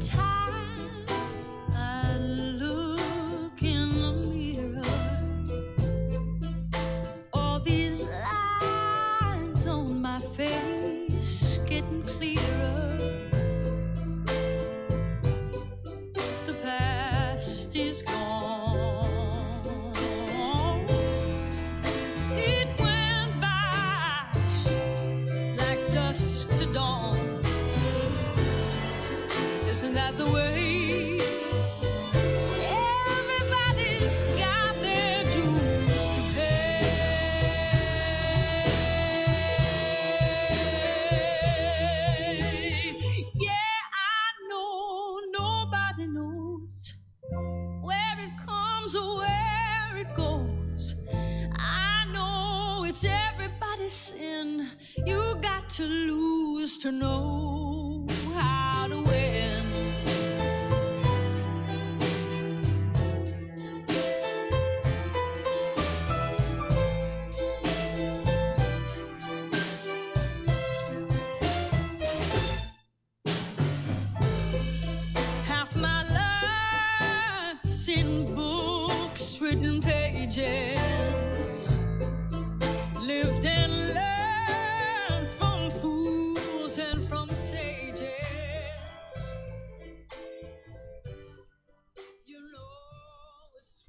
time I look in the mirror, all these lines on my face getting clearer. The past is gone. It went by like dusk to dawn. Isn't that the way? Everybody's got their dues to pay. Yeah, I know nobody knows where it comes or where it goes. I know it's everybody's sin. You got to lose to know how to win. Half my life's in books, written pages, lived and learned from fools and from sages. You know it's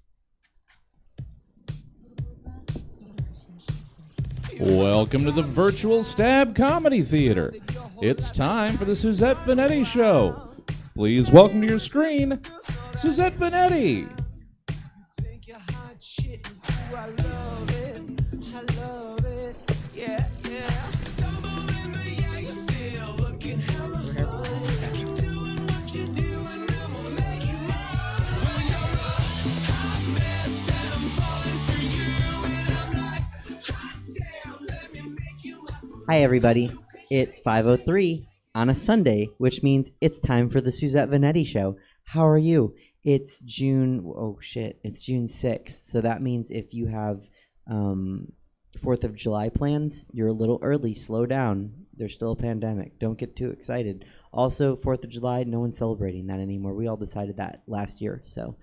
Welcome to the Virtual Stab Comedy Theater. It's time for the Suzette Veneti Show. Please welcome to your screen, Suzette Veneti. Think you're hot shit, I love it, yeah, yeah. Stumbling, but yeah, you're still looking hella fun. Keep doing what you're doing, and we'll make you mine. Well, you're a hot mess, and I'm falling for you, and I'm like, hot damn, let me make you my boo. Hi, everybody. It's 5:03 on a Sunday, which means it's time for the Suzette Veneti Show. How are you? It's June 6th. So that means if you have 4th of July plans, you're a little early. Slow down. There's still a pandemic. Don't get too excited. Also, 4th of July, no one's celebrating that anymore. We all decided that last year. So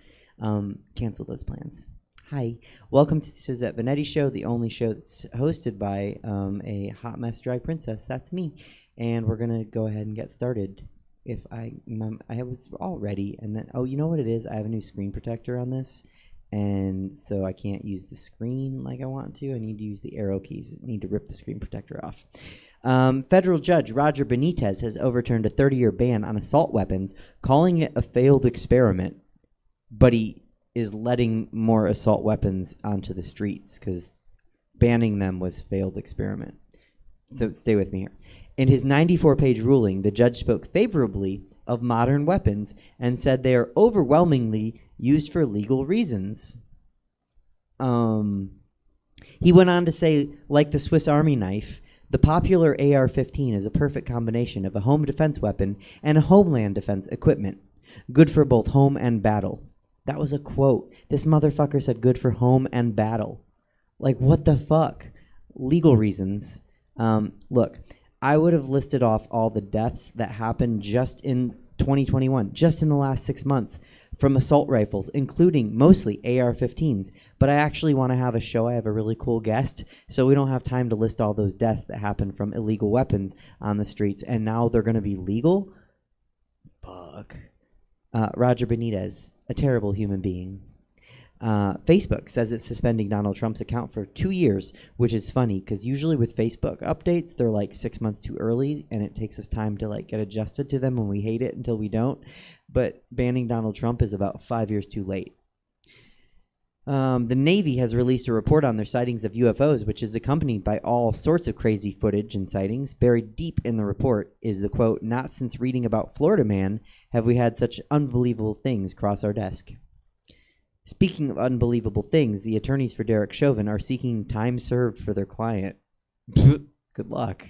cancel those plans. Hi. Welcome to the Suzette Veneti Show, the only show that's hosted by a hot mess drag princess. That's me. And we're going to go ahead and get started. I was all ready, and then, oh, you know what it is? I have a new screen protector on this, and so I can't use the screen like I want to. I need to use the arrow keys. I need to rip the screen protector off. Federal Judge Roger Benitez has overturned a 30-year ban on assault weapons, calling it a failed experiment, but he is letting more assault weapons onto the streets because banning them was a failed experiment. So stay with me here. In his 94-page ruling, the judge spoke favorably of modern weapons and said they are overwhelmingly used for legal reasons. He went on to say, like the Swiss Army knife, the popular AR-15 is a perfect combination of a home defense weapon and a homeland defense equipment, good for both home and battle. That was a quote. This motherfucker said good for home and battle. Like, what the fuck? Legal reasons. Look, I would have listed off all the deaths that happened just in 2021, just in the last 6 months, from assault rifles, including mostly AR-15s. But I actually want to have a show. I have a really cool guest, so we don't have time to list all those deaths that happened from illegal weapons on the streets, and now they're going to be legal? Fuck. Roger Benitez, a terrible human being. Facebook says it's suspending Donald Trump's account for 2 years, which is funny because usually with Facebook updates, they're like 6 months too early, and it takes us time to like get adjusted to them when we hate it until we don't. But banning Donald Trump is about 5 years too late. The Navy has released a report on their sightings of UFOs, which is accompanied by all sorts of crazy footage and sightings. Buried deep in the report is the quote, "Not since reading about Florida Man have we had such unbelievable things cross our desk." Speaking of unbelievable things, the attorneys for Derek Chauvin are seeking time served for their client. Good luck.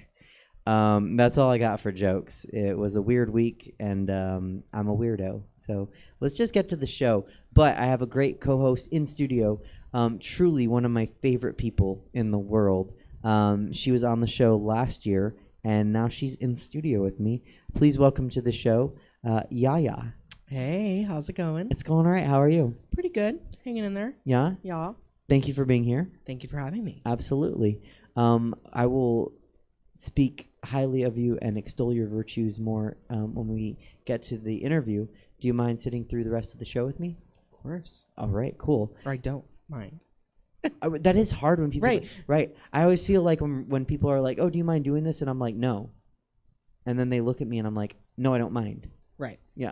That's all I got for jokes. It was a weird week, and I'm a weirdo. So let's just get to the show. But I have a great co-host in studio, truly one of my favorite people in the world. She was on the show last year, and now she's in studio with me. Please welcome to the show, Yaya. Hey, how's it going? It's going all right. How are you? Pretty good. Hanging in there. Yeah? Yeah. Thank you for being here. Thank you for having me. Absolutely. I will speak highly of you and extol your virtues more when we get to the interview. Do you mind sitting through the rest of the show with me? Of course. All right, cool. Or I don't mind. That is hard when people... Right. Right. I always feel like when people are like, oh, do you mind doing this? And I'm like, no. And then they look at me and I'm like, no, I don't mind. Right. Yeah.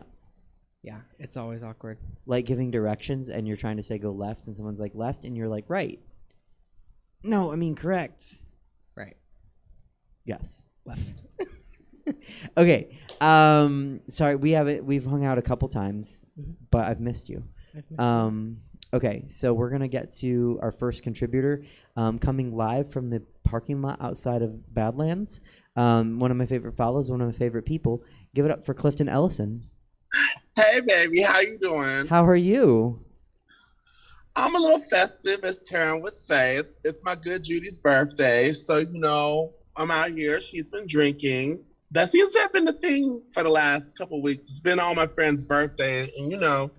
Yeah, it's always awkward. Like giving directions and you're trying to say go left and someone's like left and you're like right. No, I mean correct. Right. Yes. Left. Okay. Sorry, we've hung out a couple times, but I've missed you. I've missed you. Okay, so we're gonna get to our first contributor, coming live from the parking lot outside of Badlands. One of my favorite follows, one of my favorite people. Give it up for Clifton Ellison. Hey, baby, how you doing? How are you? I'm a little festive, as Taryn would say. It's my good Judy's birthday, so I'm out here. She's been drinking. That seems to have been the thing for the last couple of weeks. It's been all my friends' birthday, and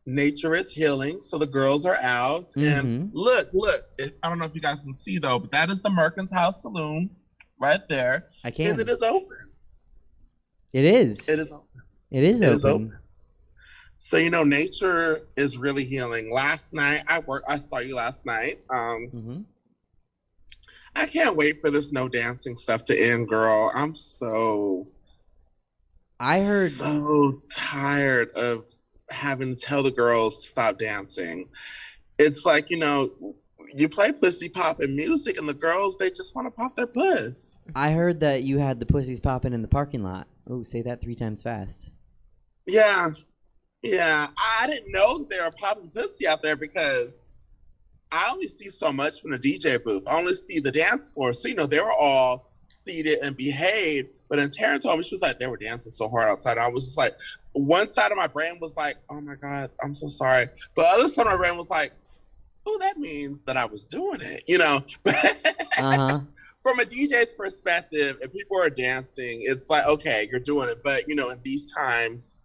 nature is healing, so the girls are out. And look, I don't know if you guys can see though, but that is the Mercantile Saloon right there. I can. And it is open. It is. It is open. It is It open. is open. So, nature is really healing. Last night, I saw you last night. I can't wait for this no dancing stuff to end, girl. I'm so tired of having to tell the girls to stop dancing. It's like, you play pussy pop and music and the girls, they just want to pop their puss. I heard that you had the pussies popping in the parking lot. Oh, say that 3 times fast. Yeah. I didn't know they were popping pussy out there because I only see so much from the DJ booth. I only see the dance floor. So, they were all seated and behaved. But then Taryn told me, she was like, they were dancing so hard outside. I was just like, one side of my brain was like, oh my God, I'm so sorry. But the other side of my brain was like, oh, that means that I was doing it, From a DJ's perspective, if people are dancing, it's like, okay, you're doing it. But, in these times,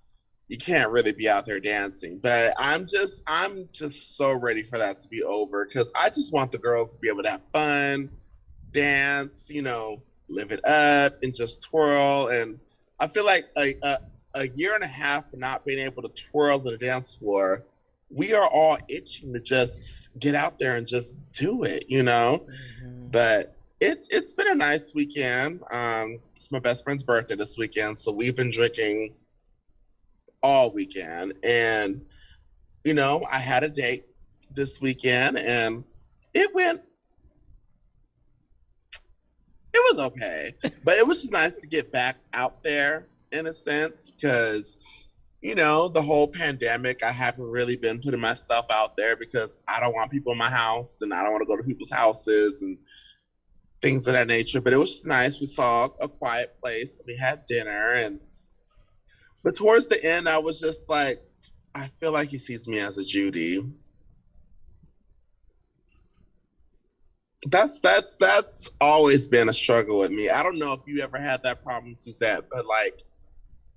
you can't really be out there dancing. But I'm just so ready for that to be over because I just want the girls to be able to have fun, dance, live it up and just twirl. And I feel like a year and a half of not being able to twirl to the dance floor, we are all itching to just get out there and just do it, But it's been a nice weekend. It's my best friend's birthday this weekend, so we've been drinking all weekend. And, I had a date this weekend and it was okay. But it was just nice to get back out there in a sense because, the whole pandemic, I haven't really been putting myself out there because I don't want people in my house and I don't want to go to people's houses and things of that nature. But it was just nice. We saw a quiet place. We had dinner but towards the end, I was just like, I feel like he sees me as a Judy. That's always been a struggle with me. I don't know if you ever had that problem, Suzette, but like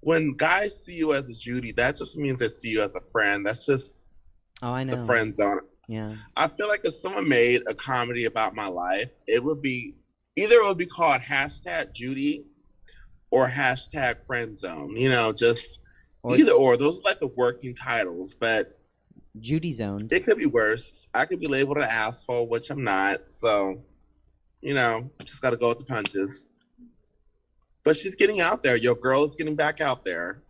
when guys see you as a Judy, that just means they see you as a friend. That's just I know. the friend zone. Yeah. I feel like if someone made a comedy about my life, it would be called #Judy or #friendzone, just either or. Those are like the working titles, but Judy zoned. it could be worse. I could be labeled an asshole, which I'm not. So, just got to go with the punches. But she's getting out there. Your girl is getting back out there.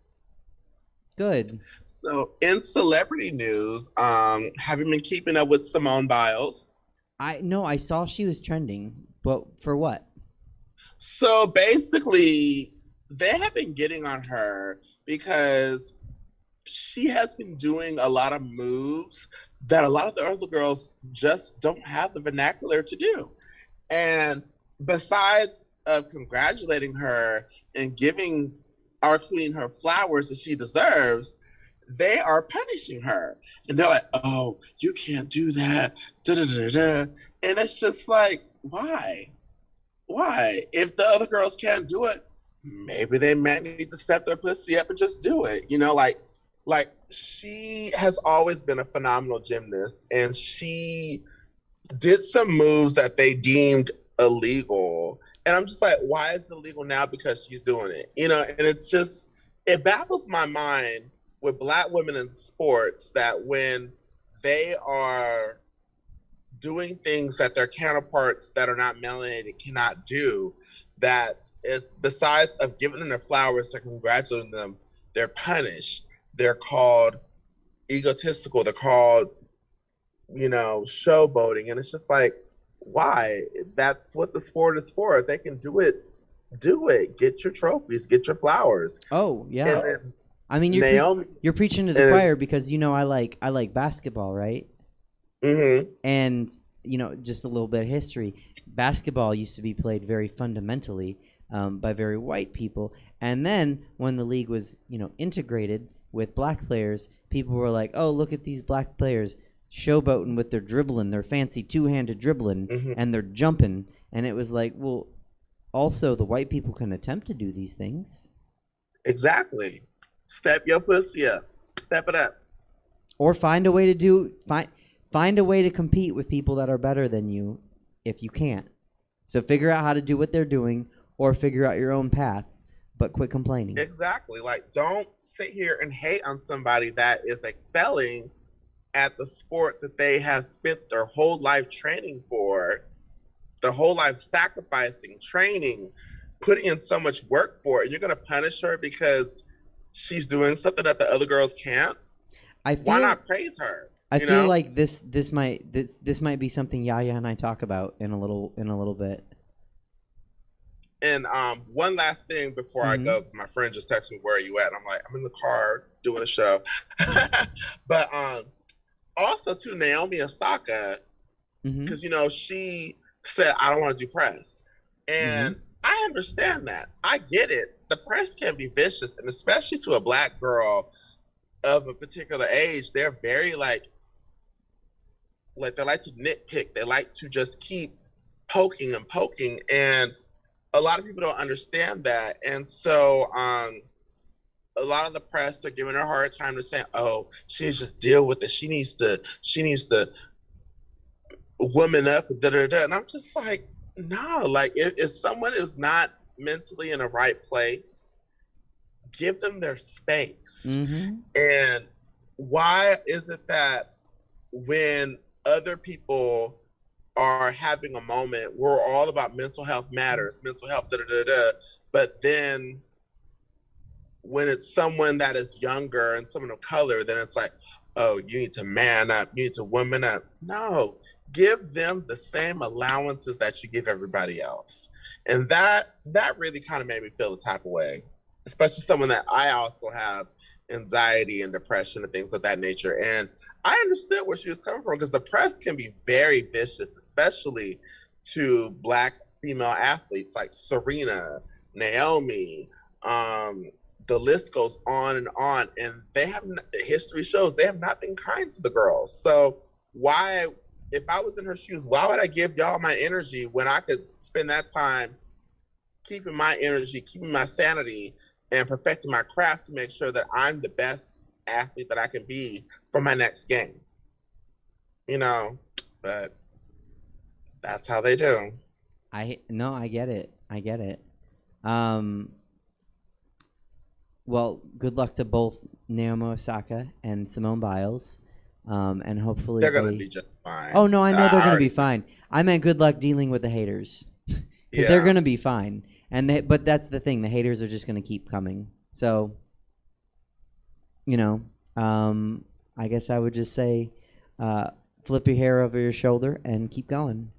Good. So, in celebrity news, have you been keeping up with Simone Biles? I saw she was trending, but for what? So basically, they have been getting on her because she has been doing a lot of moves that a lot of the other girls just don't have the vernacular to do. And besides congratulating her and giving our queen her flowers that she deserves, they are punishing her. And they're like, oh, you can't do that. Da, da, da, da. And it's just like, why? Why? If the other girls can't do it, maybe they might need to step their pussy up and just do it. You know, like she has always been a phenomenal gymnast, and she did some moves that they deemed illegal. And I'm just like, why is it illegal now? Because she's doing it, you know? And it's just, it baffles my mind with Black women in sports that when they are doing things that their counterparts that are not melanated cannot do, that it's besides of giving them their flowers or congratulating them, they're punished. They're called egotistical. They're called, you know, showboating. And it's just like, why? That's what the sport is for. If they can do it, do it. Get your trophies, get your flowers. Oh, yeah. And then I mean, Naomi, you're preaching to the choir because, you know, I like basketball, right? mm-hmm. And, you know, just a little bit of history. Basketball used to be played very fundamentally by very white people. And then when the league was, you know, integrated with Black players, people were like, oh, look at these Black players showboating with their dribbling, their fancy two-handed dribbling, Mm-hmm. and they're jumping. And it was like, well, also the white people can attempt to do these things. Exactly. Step your pussy up. Step it up. Or find a way to find a way to compete with people that are better than you if you can't. So figure out how to do what they're doing or figure out your own path, but quit complaining. Exactly. Like, don't sit here and hate on somebody that is excelling at the sport that they have spent their whole life training for, their whole life sacrificing, training, putting in so much work for it. And you're going to punish her because she's doing something that the other girls can't? Why not praise her? I feel like this might be something Yaya and I talk about in a little bit. And one last thing before I go, because my friend just texted me, where are you at? And I'm like, I'm in the car doing a show. But also to Naomi Osaka, because, you know, she said, I don't want to do press. And I understand that. I get it. The press can be vicious, and especially to a Black girl of a particular age, they're very like they like to nitpick. They like to just keep poking and poking, and a lot of people don't understand that. And so a lot of the press are giving her a hard time to say, oh, she needs to just deal with it. She needs to woman up, da-da-da. And I'm just like, no, like if someone is not mentally in the right place, give them their space. And why is it that when other people are having a moment, we're all about mental health matters, mental health, da-da-da-da, but then when it's someone that is younger and someone of color, then it's like, oh, you need to man up, you need to woman up. No, give them the same allowances that you give everybody else. And that really kind of made me feel the type of way, especially someone that I also have anxiety and depression and things of that nature. And I understood where she was coming from, because the press can be very vicious, especially to Black female athletes like Serena, Naomi, the list goes on. And they have, history shows they have not been kind to the girls. So why, if I was in her shoes, why would I give y'all my energy when I could spend that time keeping my energy, keeping my sanity, and perfecting my craft to make sure that I'm the best athlete that I can be for my next game? You know, but that's how they do. I get it. Well, good luck to both Naomi Osaka and Simone Biles. And hopefully they're going to be just fine. Oh, no, I know they're going to be fine. I meant good luck dealing with the haters. Because they're going to be fine. But that's the thing. The haters are just going to keep coming. So, you know, I guess I would just say flip your hair over your shoulder and keep going.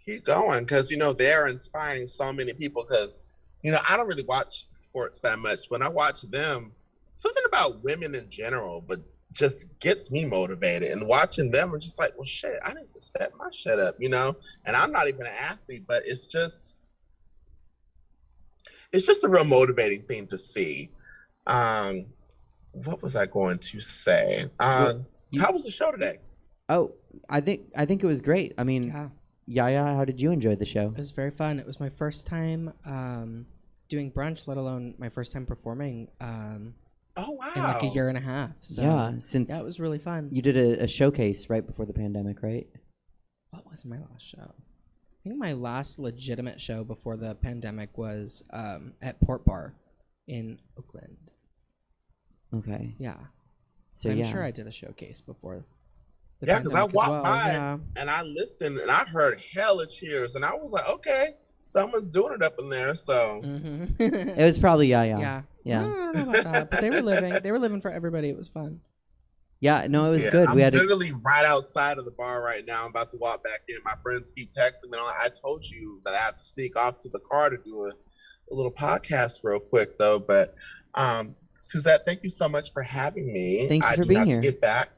Keep going, because, you know, they're inspiring so many people. Because, you know, I don't really watch sports that much. When I watch them, something about women in general, but just gets me motivated. And watching them, I'm just like, well, shit, I need to step my shit up, you know? And I'm not even an athlete, but it's just a real motivating thing to see. What was I going to say? How was the show today? Oh, I think it was great. I mean, Yeah. Yaya, how did you enjoy the show? It was very fun. It was my first time doing brunch, let alone my first time performing Oh wow! in like a year and a half. So yeah, since yeah, it was really fun. you did a showcase right before the pandemic, right? What was my last show? I think my last legitimate show before the pandemic was at Port Bar in Oakland. Okay. Yeah. So I'm yeah. sure I did a showcase before. The Yeah, because I pandemic as walked well. by Yeah. and I listened and I heard hella cheers and I was like, okay, someone's doing it up in there. So Mm-hmm. It was probably yeah. Yeah. I don't know about that, but they were living. They were living for everybody. It was fun. Yeah, no, it was yeah, good. I'm We had literally right outside of the bar right now. I'm about to walk back in. My friends keep texting me. I'm like, I told you that I have to sneak off to the car to do a little podcast real quick though. But Suzette, thank you so much for having me. Thank you I for do being have here. to get back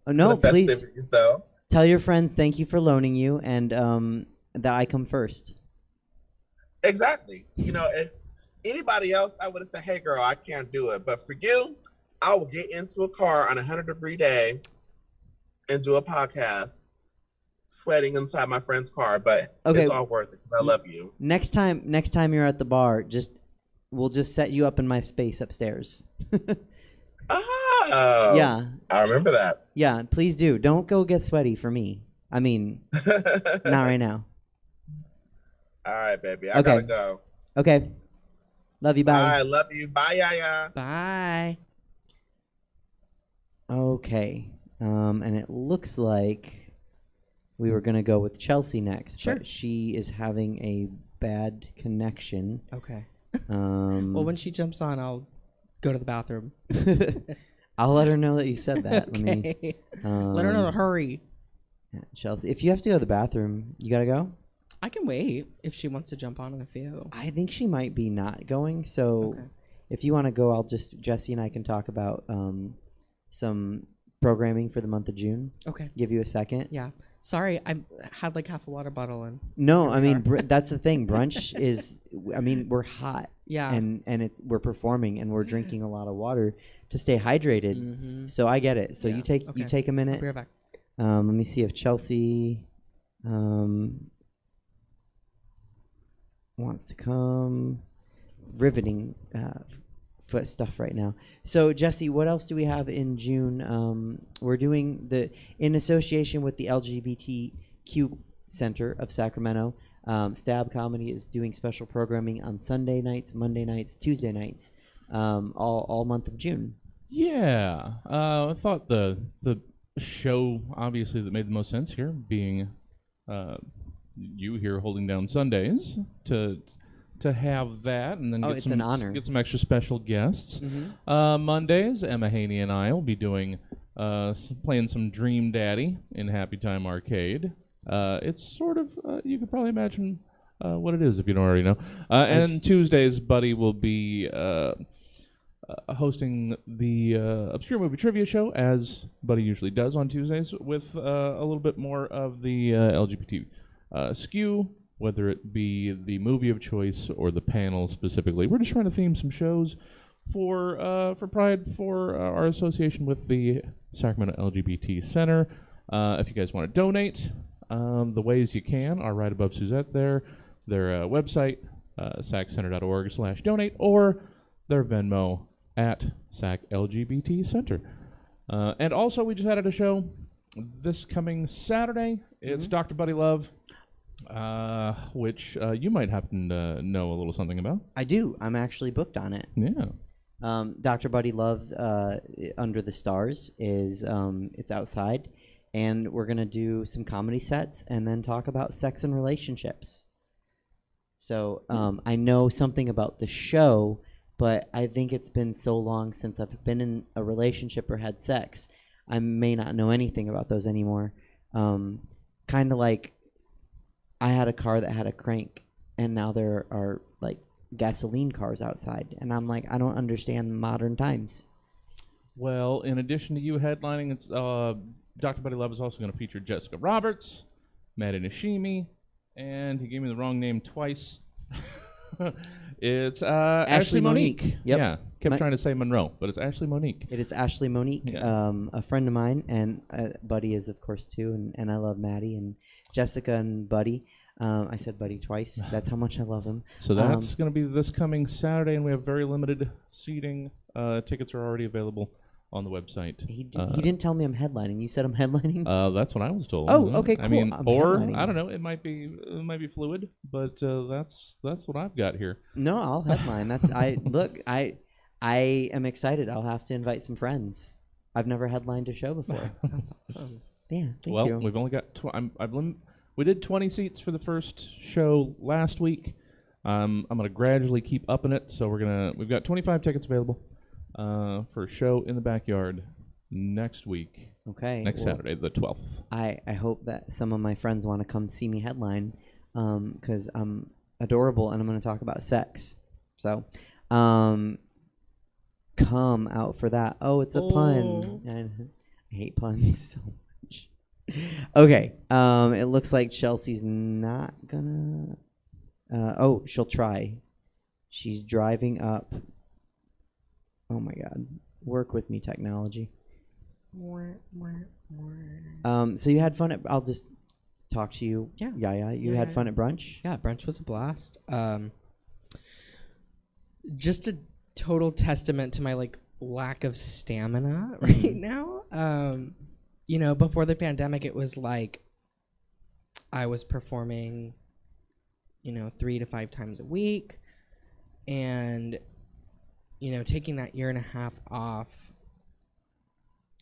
Oh, no, to the please festivities though. tell your friends thank you for loaning you and that I come first. Exactly. You know, if anybody else, I would have said, hey girl, I can't do it. But for you, I will get into a car on a 100-degree day and do a podcast sweating inside my friend's car. But Okay. it's all worth it because I love you. Next time you're at the bar, we'll just set you up in my space upstairs. Oh. Yeah. I remember that. Yeah, please do. Don't go get sweaty for me. I mean, not right now. All right, baby. I Okay. gotta go. Okay. Love you. Bye. All right, love you. Bye, Yaya. Bye. Okay. And it looks like we were gonna go with Chelsea next, Sure. but she is having a bad connection. Okay. Well, when she jumps on, I'll go to the bathroom. I'll let her know that you said that. Okay. Let her know to hurry. Yeah, Chelsea, if you have to go to the bathroom, you gotta go. I can wait if she wants to jump on in a few. I think she might be not going. So Okay. if you want to go, Jesse and I can talk about some programming for the month of June. Okay. Give you a second. Yeah. Sorry, I had like half a water bottle in. No, Here I we mean are. that's the thing. Brunch is. I mean, we're hot. Yeah. And we're performing and we're drinking a lot of water to stay hydrated. Mm-hmm. So I get it. So Yeah, you take okay. a I'll minute. be right back. Let me see if Chelsea wants to come. Riveting foot stuff right now. So Jesse, what else do we have in June? We're doing in association with the LGBTQ Center of Sacramento. Stab Comedy is doing special programming on Sunday nights, Monday nights, Tuesday nights, all month of June. Yeah, I thought the show obviously that made the most sense here being you here holding down Sundays to have that, and then It's an honor. get some extra special guests. Mondays, Emma Haney and I will be doing playing some Dream Daddy in Happy Time Arcade. It's sort of you could probably imagine what it is if you don't already know. And Tuesdays, Buddy will be hosting the Obscure Movie Trivia Show, as Buddy usually does on Tuesdays, with a little bit more of the LGBT skew, whether it be the movie of choice or the panel specifically. We're just trying to theme some shows for Pride for our association with the Sacramento LGBT Center. If you guys want to donate, the ways you can are right above Suzette there. Their website, saccenter.org/donate, or their Venmo at Sac LGBT Center. And also, we just added a show this coming Saturday. It's Dr. Buddy Love, which you might happen to know a little something about. I do. I'm actually booked on it. Yeah. Dr. Buddy Love, Under the Stars, is it's outside, and we're gonna do some comedy sets and then talk about sex and relationships. So I know something about the show, but I think it's been so long since I've been in a relationship or had sex, I may not know anything about those anymore. Kind of like I had a car that had a crank, and now there are like gasoline cars outside, and I'm like, I don't understand modern times. Well, in addition to you headlining, it's Dr. Buddy Love is also going to feature Jessica Roberts, Maddie Nishimi, and he gave me the wrong name twice. It's Ashley Monique. Yep. Yeah, kept trying to say Monroe, but it's Ashley Monique. It is Ashley Monique, Yeah. a friend of mine, and Buddy is, of course, too, and I love Maddie and Jessica and Buddy. I said buddy twice. That's how much I love him. So that's going to be this coming Saturday, and we have very limited seating. Tickets are already available on the website. He didn't tell me I'm headlining. You said I'm headlining? That's what I was told. Oh, okay, I cool. mean, I'm or headlining. I don't know. It might be fluid, but that's what I've got here. No, I'll headline. I am excited. I'll have to invite some friends. I've never headlined a show before. That's awesome. Yeah, thank Well, you. we've only got we did 20 seats for the first show last week. I'm gonna gradually keep upping it, so we've got 25 tickets available for a show in the backyard next week. Okay. Next Saturday, the 12th. I hope that some of my friends want to come see me headline, because I'm adorable and I'm going to talk about sex. So, come out for that. Oh, it's a pun. I hate puns so much. Okay. It looks like Chelsea's not gonna. She'll try. She's driving up. Oh my God! Work with me, technology. So you had fun at. I'll just talk to you. Yeah. Yeah. You had fun at brunch. Yeah, brunch was a blast. Just a total testament to my lack of stamina right now. Before the pandemic, it was like I was performing, 3 to 5 times a week, and taking that year and a half off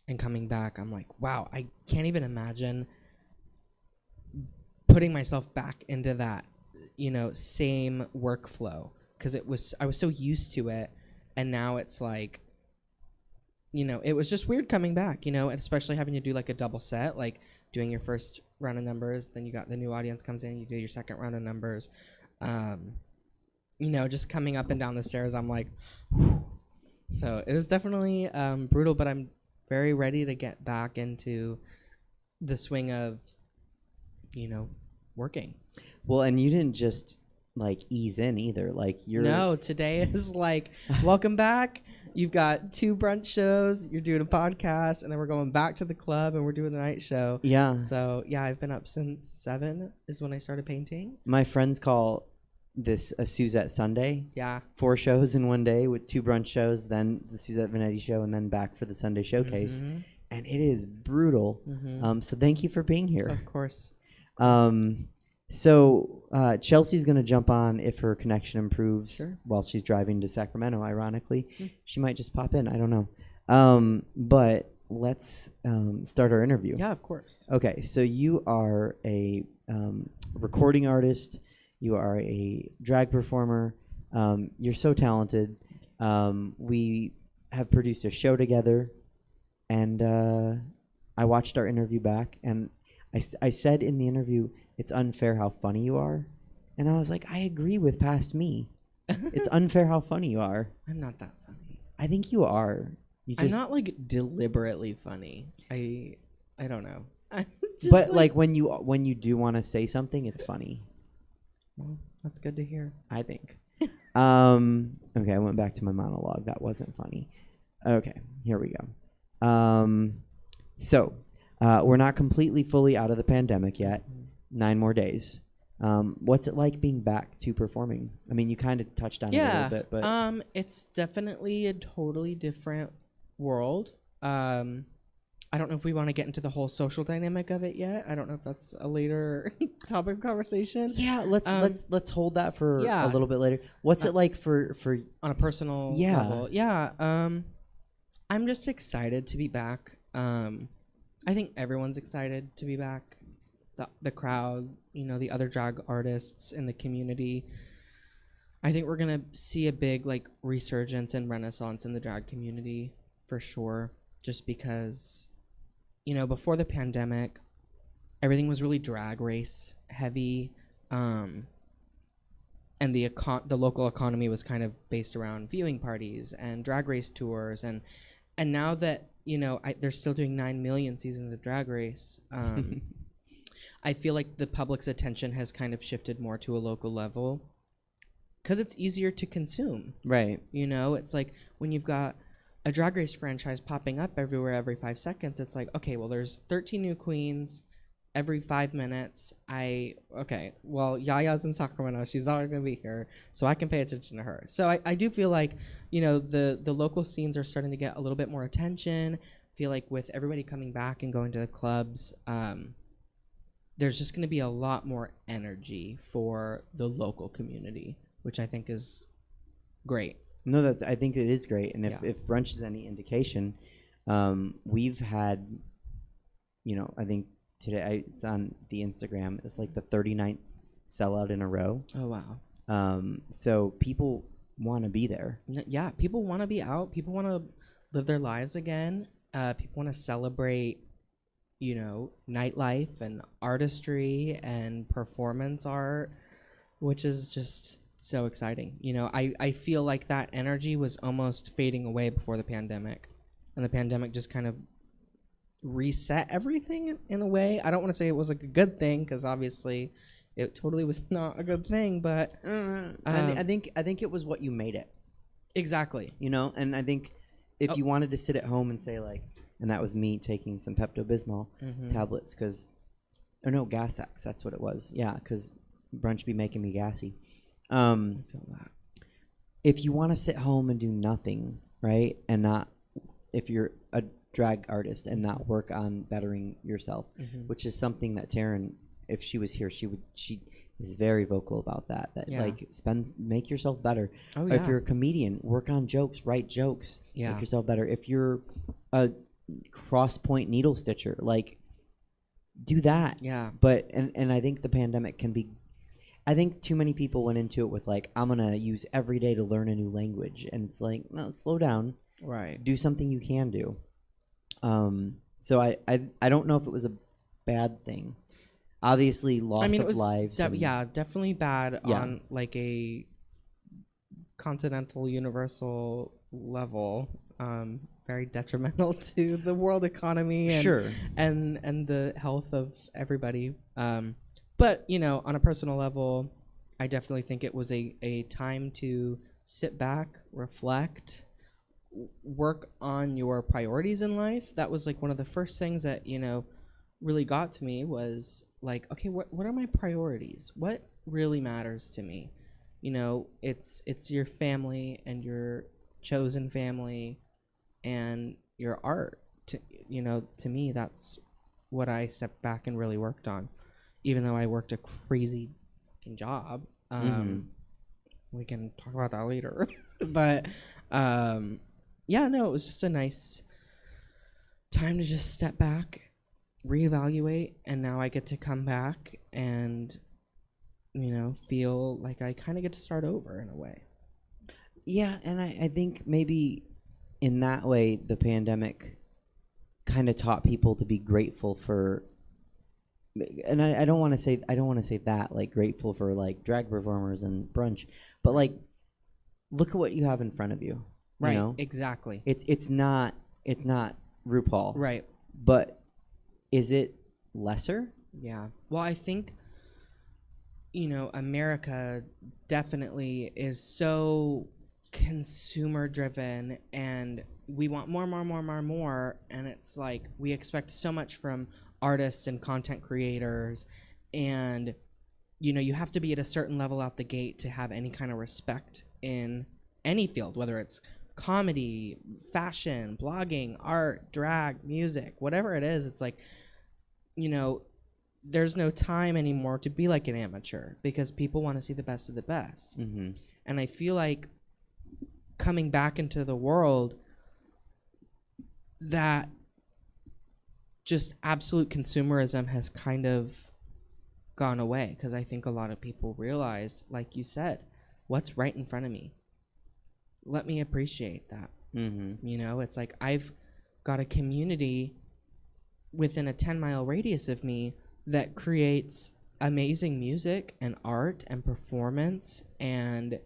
and coming back, I'm like, wow, I can't even imagine putting myself back into that, same workflow, because I was so used to it, and now it's like, it was just weird coming back, and especially having to do a double set, doing your first round of numbers, then you got the new audience comes in, you do your second round of numbers, just coming up and down the stairs, I'm like, whew. So it was definitely brutal, but I'm very ready to get back into the swing of, working. Well, and you didn't just ease in either. No, today is welcome back. You've got 2 brunch shows. You're doing a podcast, and then we're going back to the club, and we're doing the night show. Yeah. So yeah, I've been up since 7 is when I started painting. My friends call this a Suzette Sunday. Yeah. 4 shows in one day with 2 brunch shows, then the Suzette Veneti show, and then back for the Sunday showcase. Mm-hmm. And it is brutal. Mm-hmm. So thank you for being here. Of course. So Chelsea's going to jump on if her connection improves. Sure. While she's driving to Sacramento, ironically. She might just pop in. I don't know. But let's start our interview. Yeah, of course. Okay, so you are a recording artist. You are a drag performer. You're so talented. We have produced a show together, and I watched our interview back, and I said in the interview, it's unfair how funny you are. And I was like, I agree with past me. It's unfair how funny you are. I'm not that funny. I think you are. I'm not deliberately funny. I don't know. I'm just But when you do want to say something, it's funny. Well, that's good to hear. I think. Okay, I went back to my monologue. That wasn't funny. Okay, here we go. So we're not completely fully out of the pandemic yet. 9 more days. What's it like being back to performing? I mean, you kind of touched on it a little bit, but it's definitely a totally different world. I don't know if we want to get into the whole social dynamic of it yet. I don't know if that's a later topic of conversation. yeah, let's hold that for a little bit later. What's it like for on a personal level? Yeah. I'm just excited to be back. I think everyone's excited to be back. The crowd, the other drag artists in the community. I think we're gonna see a big resurgence and renaissance in the drag community for sure. Just because, before the pandemic, everything was really drag race heavy, and the local economy was kind of based around viewing parties and drag race tours, and now that they're still doing 9 million seasons of Drag Race. I feel like the public's attention has kind of shifted more to a local level because it's easier to consume. right? It's like when you've got a Drag Race franchise popping up everywhere every 5 seconds, it's like, okay, well, there's 13 new queens. every 5 minutes, Yaya's in Sacramento. She's not going to be here, so I can pay attention to her. So I do feel like, the local scenes are starting to get a little bit more attention. I feel like with everybody coming back and going to the clubs, there's just going to be a lot more energy for the local community, which I think is great. No, I think it is great. And Yeah. if brunch is any indication, we've had, I think today it's on the Instagram. It's like the 39th sellout in a row. Oh, wow. So people want to be there. Yeah, people want to be out. People want to live their lives again. People want to celebrate, nightlife and artistry and performance art, which is just so exciting. I feel like that energy was almost fading away before the pandemic, and the pandemic just kind of reset everything in a way. I don't want to say it was like a good thing, because obviously it totally was not a good thing, but I think it was what you made it. exactly. And I think if you wanted to sit at home and say like, and that was me taking some Pepto-Bismol tablets Gas X, that's what it was. Yeah, because brunch be making me gassy. I feel that. If you want to sit home and do nothing, right, and not, if you're a drag artist and not work on bettering yourself, which is something that Taryn, if she was here, she is very vocal about that. Yeah. Like make yourself better. Oh, If yeah. you're a comedian, work on jokes, write jokes, Yeah. make yourself better. If you're a cross-point needle stitcher, like do that. Yeah. But and I think the pandemic can be, I think too many people went into it with like, I'm gonna use every day to learn a new language, and it's like, no, slow down. Right. Do something you can do. So I don't know if it was a bad thing. Obviously, loss it of was lives. definitely bad Yeah. on like a continental universal level. Very detrimental to the world economy and Sure. and the health of everybody. But on a personal level, I definitely think it was a time to sit back, reflect, work on your priorities in life. That was like one of the first things that really got to me, was like, okay, what are my priorities? What really matters to me? It's your family and your chosen family and your art. To me, that's what I stepped back and really worked on, even though I worked a crazy fucking job. We can talk about that later. But yeah, no, it was just a nice time to just step back, reevaluate, and now I get to come back and feel like I kind of get to start over in a way. Yeah, and I think maybe in that way the pandemic kind of taught people to be grateful for, and I don't want to say that, like, grateful for like drag performers and brunch, but like, look at what you have in front of you. Right. You know? Exactly. It's not RuPaul. Right. But is it lesser? Yeah. Well, I think America definitely is so consumer driven, and we want more, and it's like we expect so much from artists and content creators, and you have to be at a certain level out the gate to have any kind of respect in any field, whether it's comedy, fashion, blogging, art, drag, music, whatever it is. It's like there's no time anymore to be like an amateur, because people want to see the best of the best. Mm-hmm. And I feel like coming back into the world, that just absolute consumerism has kind of gone away, because I think a lot of people realize, like you said, what's right in front of me. Let me appreciate that. Mm-hmm. It's like I've got a community within a 10-mile radius of me that creates amazing music and art and performance, and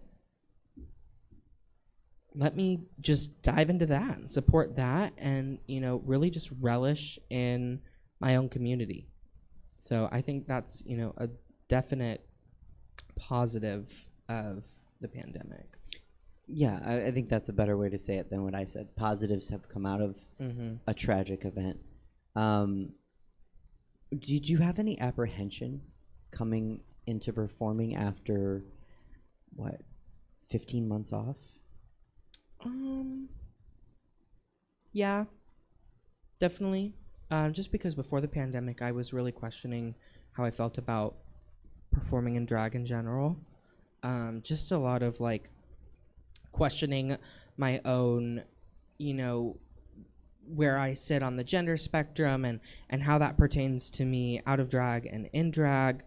let me just dive into that and support that, and really just relish in my own community. So I think that's a definite positive of the pandemic. Yeah, I think that's a better way to say it than what I said. Positives have come out of Mm-hmm. a tragic event. Did you have any apprehension coming into performing after, what, 15 months off? Yeah, definitely. Just because before the pandemic, I was really questioning how I felt about performing in drag in general. Just a lot of like questioning my own, you know, where I sit on the gender spectrum and how that pertains to me out of drag and in drag.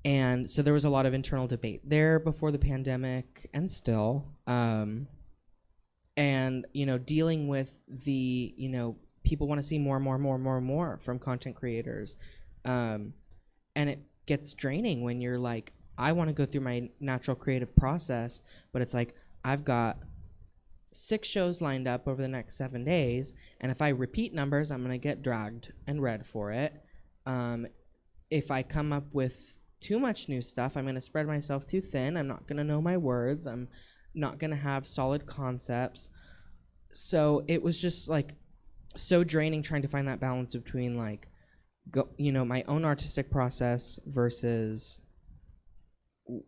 And so there was a lot of internal debate there before the pandemic and still. And, you know, dealing with the, you know, people want to see more from content creators. And it gets draining when you're like, I want to go through my natural creative process, but it's like, I've got 6 shows lined up over the next 7 days, and if I repeat numbers, I'm going to get dragged and read for it. If I come up with too much new stuff, I'm going to spread myself too thin. I'm not going to know my words. I'm not going to have solid concepts. So it was just like so draining trying to find that balance between like, you know, my own artistic process versus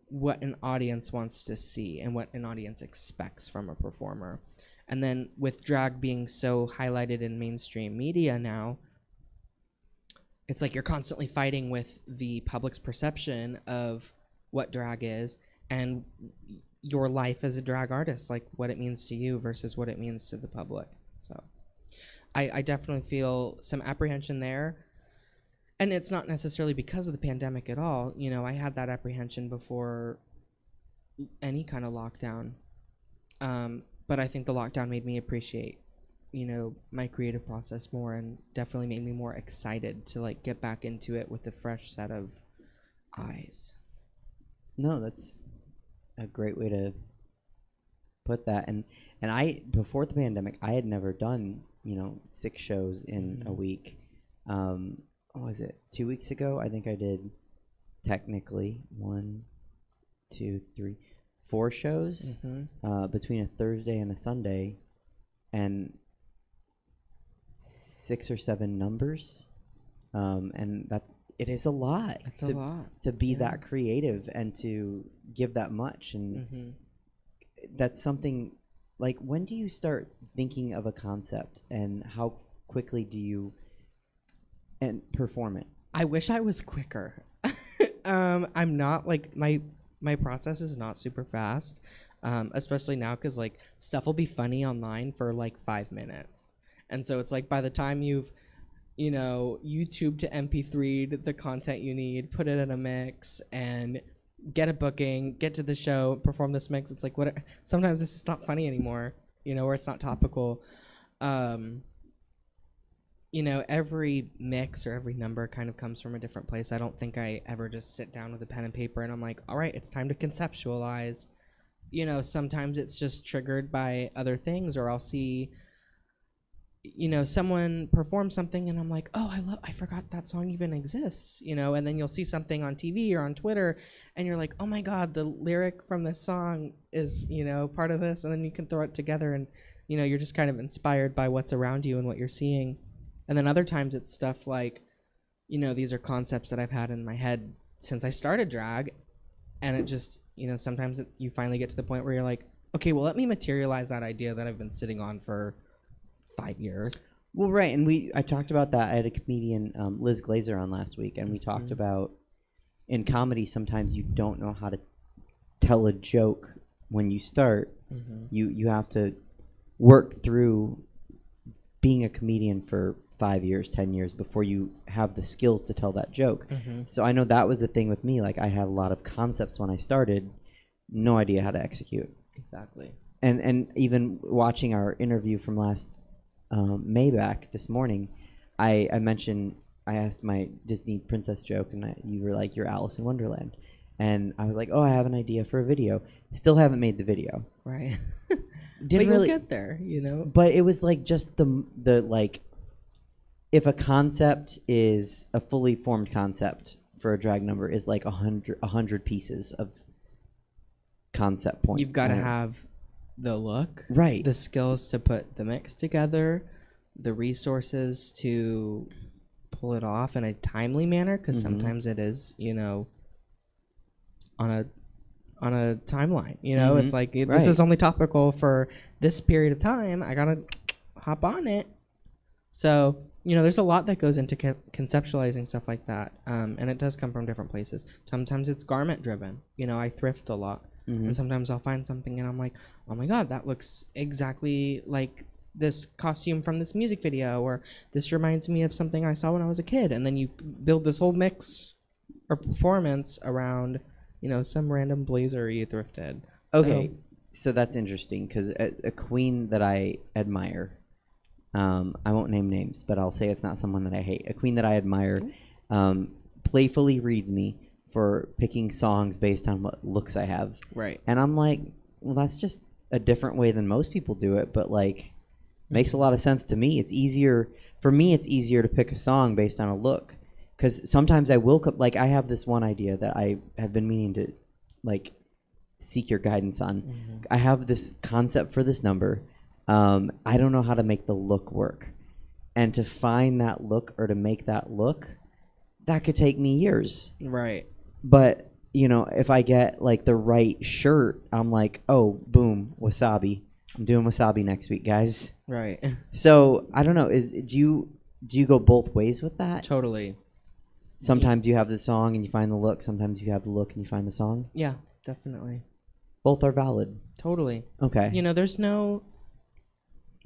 what an audience wants to see and what an audience expects from a performer. And then with drag being so highlighted in mainstream media now, it's like you're constantly fighting with the public's perception of what drag is and your life as a drag artist, like what it means to you versus what it means to the public. So I definitely feel some apprehension there. And it's not necessarily because of the pandemic at all. You know, I had that apprehension before any kind of lockdown. But I think the lockdown made me appreciate, you know, my creative process more and definitely made me more excited to like get back into it with a fresh set of eyes. No, that's a great way to put that. And I, before the pandemic, I had never done, you know, 6 shows in a week. What was it, 2 weeks ago? I think I did technically 1, 2, 3, 4 shows between a Thursday and a Sunday, and 6 or 7 numbers. And that it is a lot. It's a lot to be that creative and to give that much. And that's something like, when do you start thinking of a concept and how quickly do you and perform it? I wish I was quicker. I'm not like my process is not super fast, especially now because like stuff will be funny online for like 5 minutes, and so it's like by the time you've, you know, YouTube to MP3 the content you need, put it in a mix, and get a booking, get to the show, perform this mix. It's like what? Sometimes this is not funny anymore, you know, or it's not topical. You know, every mix or every number kind of comes from a different place. I don't think I ever just sit down with a pen and paper and I'm like, all right, it's time to conceptualize. You know, sometimes it's just triggered by other things, or I'll see, you know, someone perform something and I'm like, oh, I forgot that song even exists, you know, and then you'll see something on TV or on Twitter and you're like, oh my God, the lyric from this song is, you know, part of this. And then you can throw it together and, you know, you're just kind of inspired by what's around you and what you're seeing. And then other times it's stuff like, you know, these are concepts that I've had in my head since I started drag. And it just, you know, sometimes you finally get to the point where you're like, okay, well, let me materialize that idea that I've been sitting on for 5 years. Well, right. And I talked about that. I had a comedian, Liz Glazer, on last week. And we talked about, in comedy, sometimes you don't know how to tell a joke when you start. You have to work through being a comedian for 5 years, 10 years before you have the skills to tell that joke. So I know that was the thing with me. Like, I had a lot of concepts when I started, no idea how to execute. Exactly. And even watching our interview from last Maybach this morning, I mentioned, I asked my Disney princess joke, and you were like, you're Alice in Wonderland. And I was like, oh, I have an idea for a video. Still haven't made the video. Right. Didn't but really you'll get there, you know? But it was like just the like, if a concept is a fully formed concept for a drag number is like 100 pieces of concept points. You've got to have the look, right, the skills to put the mix together, the resources to pull it off in a timely manner, because sometimes it is, you know, on a timeline, you know, it's like this is only topical for this period of time. I gotta hop on it. So, you know, there's a lot that goes into conceptualizing stuff like that, and it does come from different places. Sometimes it's garment driven. You know, I thrift a lot, and sometimes I'll find something and I'm like, oh my god, that looks exactly like this costume from this music video, or this reminds me of something I saw when I was a kid, and then you build this whole mix or performance around, you know, some random blazer you thrifted. Okay, so that's interesting, because a queen that I admire, I won't name names, but I'll say it's not someone that I hate. A queen that I admire playfully reads me for picking songs based on what looks I have. Right. And I'm like, well, that's just a different way than most people do it, but like, makes a lot of sense to me. It's easier for me. It's easier to pick a song based on a look, because sometimes I will like, I have this one idea that I have been meaning to like seek your guidance on. I have this concept for this number. I don't know how to make the look work, and to find that look or to make that look, that could take me years. Right. But you know, if I get like the right shirt, I'm like, oh, boom, wasabi. I'm doing wasabi next week, guys. Right. So I don't know. Do you go both ways with that? Totally. Sometimes you have the song and you find the look. Sometimes you have the look and you find the song. Yeah, definitely. Both are valid. Totally. Okay. You know, there's no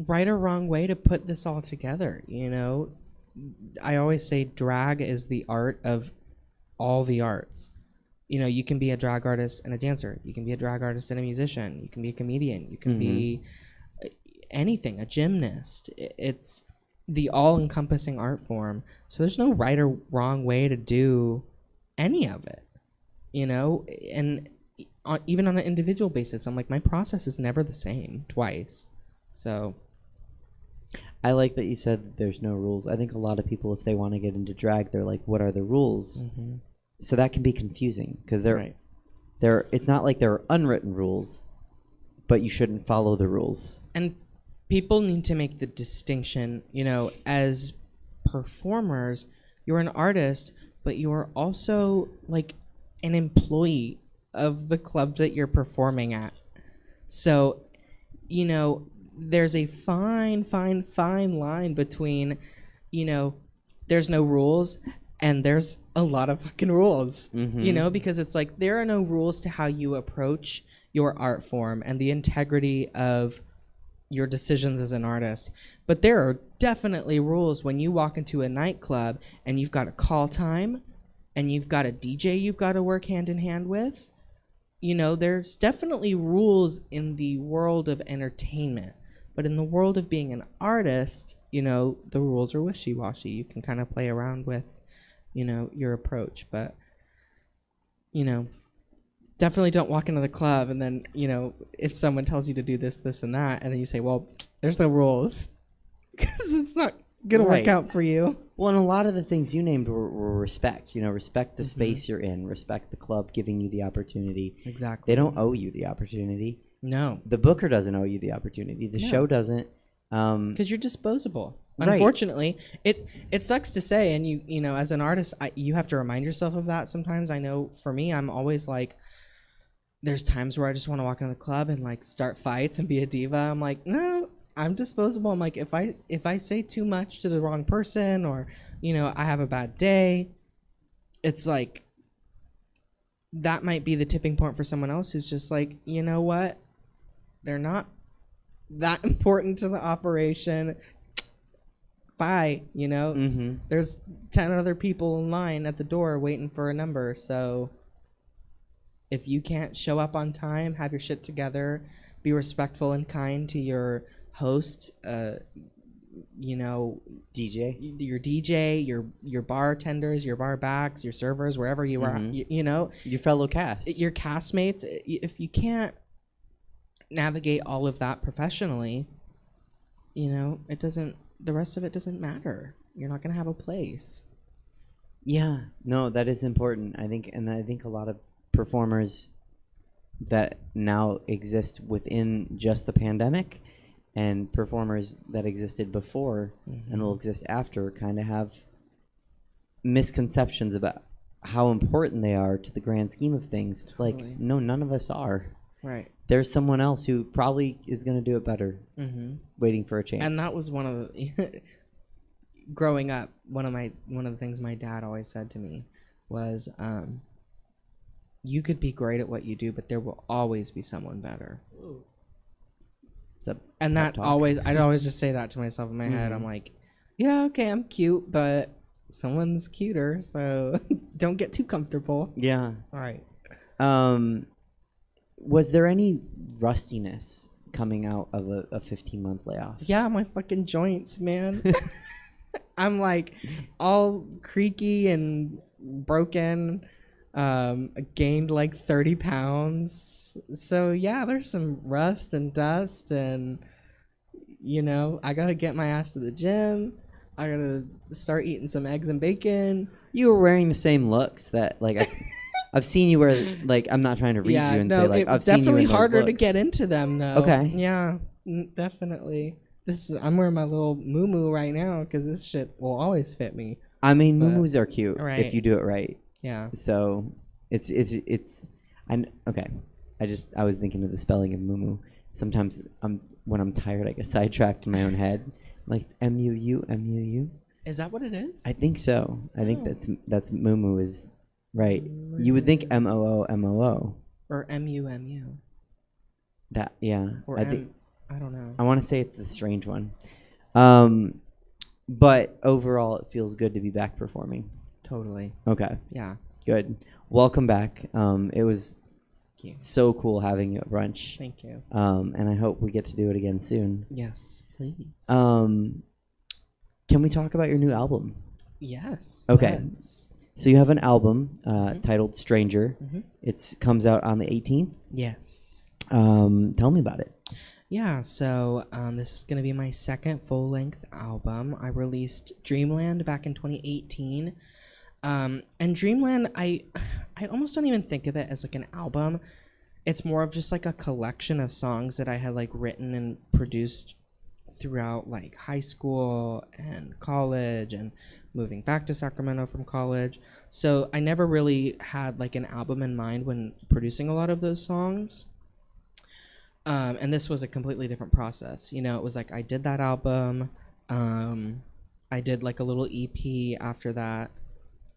right or wrong way to put this all together. You know, I always say drag is the art of all the arts. You know, you can be a drag artist and a dancer. You can be a drag artist and a musician. You can be a comedian. You can be anything, a gymnast. It's the all-encompassing art form. So there's no right or wrong way to do any of it, you know? And even on an individual basis, I'm like, my process is never the same twice. So I like that you said there's no rules. I think a lot of people, if they want to get into drag, they're like, what are the rules? So that can be confusing, because it's not like there are unwritten rules, but you shouldn't follow the rules. And people need to make the distinction, you know, as performers, you're an artist, but you're also like an employee of the clubs that you're performing at. So, you know, there's a fine line between, you know, there's no rules and there's a lot of fucking rules, you know, because it's like there are no rules to how you approach your art form and the integrity of your decisions as an artist. But there are definitely rules when you walk into a nightclub and you've got a call time and you've got a DJ you've got to work hand in hand with. You know, there's definitely rules in the world of entertainment. But in the world of being an artist, you know, the rules are wishy-washy. You can kind of play around with, you know, your approach. But, you know, definitely don't walk into the club and then, you know, if someone tells you to do this, this, and that, and then you say, well, there's no rules, because it's not going to work out for you. Well, and a lot of the things you named were respect. You know, respect the space you're in, respect the club giving you the opportunity. Exactly. They don't owe you the opportunity. No. The booker doesn't owe you the opportunity. The show doesn't. Because you're disposable. Right. Unfortunately, it sucks to say, and you know, as an artist, you have to remind yourself of that sometimes. I know for me, I'm always like, there's times where I just want to walk into the club and like start fights and be a diva. I'm like, no, I'm disposable. I'm like, if I say too much to the wrong person, or, you know, I have a bad day, it's like that might be the tipping point for someone else who's just like, you know what? They're not that important to the operation. Bye, you know? There's 10 other people in line at the door waiting for a number. So if you can't show up on time, have your shit together, be respectful and kind to your host, you know, your DJ, your bartenders, your bar backs, your servers, wherever you are, you know, your fellow cast, your castmates. If you can't navigate all of that professionally, you know, the rest of it doesn't matter. You're not going to have a place. Yeah, no, that is important. I think a lot of performers that now exist within just the pandemic, and performers that existed before and will exist after, kind of have misconceptions about how important they are to the grand scheme of things. It's Totally. like, no, none of us are. Right. There's someone else who probably is going to do it better, waiting for a chance. And that was one of the growing up. One of the things my dad always said to me was, "You could be great at what you do, but there will always be someone better." So, And pep that talk. I'd always just say that to myself in my head. I'm like, yeah, okay, I'm cute, but someone's cuter, so don't get too comfortable. Yeah. All right. Was there any rustiness coming out of a 15-month layoff? Yeah, my fucking joints, man. I'm like all creaky and broken. I gained like 30 pounds. So yeah, there's some rust and dust, and I gotta get my ass to the gym. I gotta start eating some eggs and bacon. You were wearing the same looks that, like, I've seen you wear, like, I'm not trying to read you and say, like, I've seen you definitely in those harder to looks. get into them though. Okay. Yeah, definitely. I'm wearing my little moo right now because this shit will always fit me. I mean, But- muumuus are cute Right. if you do it right. Yeah. So it's okay. I was thinking of the spelling of muumu. Sometimes when I'm tired, I get sidetracked in my own head. Like it's MUU. Is that what it is? I think so. I think Oh. that's muumu is right. You would think MOO. Or MUMU. That yeah. Or I think I don't know. I want to say it's the strange one. But overall, it feels good to be back performing. Totally. Okay, Yeah. good. Welcome back. It was Thank you. so cool having you at brunch. Thank you. And I hope we get to do it again soon. Yes, please. Can we talk about your new album? Yes. Okay. let's. So you have an album titled Stranger. Mhm. It comes out on the 18th. Yes. Tell me about it. Yeah, so this is going to be my second full-length album. I released Dreamland back in 2018. And Dreamland, I almost don't even think of it as like an album. It's more of just like a collection of songs that I had like written and produced throughout like high school and college and moving back to Sacramento from college. So I never really had like an album in mind when producing a lot of those songs. And this was a completely different process. It was like I did that album. I did like a little EP after that.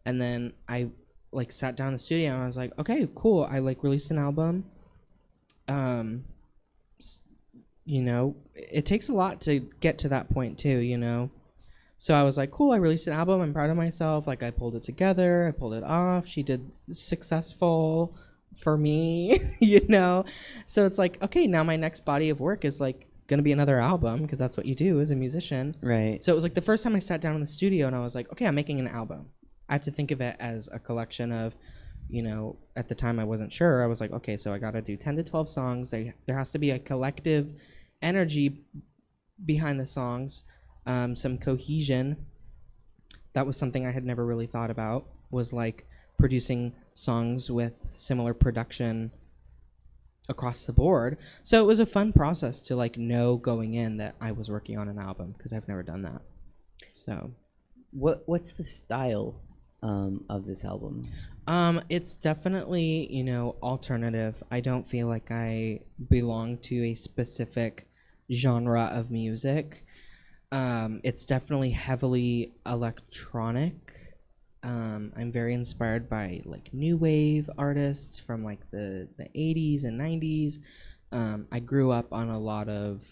And then I like sat down in the studio and I was like, okay, cool. I like released an album. It takes a lot to get to that point too, So I was like, cool, I released an album. I'm proud of myself. Like I pulled it together. I pulled it off. She did successful for me, So it's like, okay, now my next body of work is like going to be another album because that's what you do as a musician. Right. So it was like the first time I sat down in the studio and I was like, okay, I'm making an album. I have to think of it as a collection of, at the time I wasn't sure. I was like, okay, so I got to do 10 to 12 songs. There has to be a collective energy behind the songs, some cohesion. That was something I had never really thought about, was like producing songs with similar production across the board. So it was a fun process to like know going in that I was working on an album because I've never done that. So What's the style of this album? It's definitely, alternative. I don't feel like I belong to a specific genre of music. It's definitely heavily electronic. I'm very inspired by like new wave artists from like the 80s and 90s. I grew up on a lot of,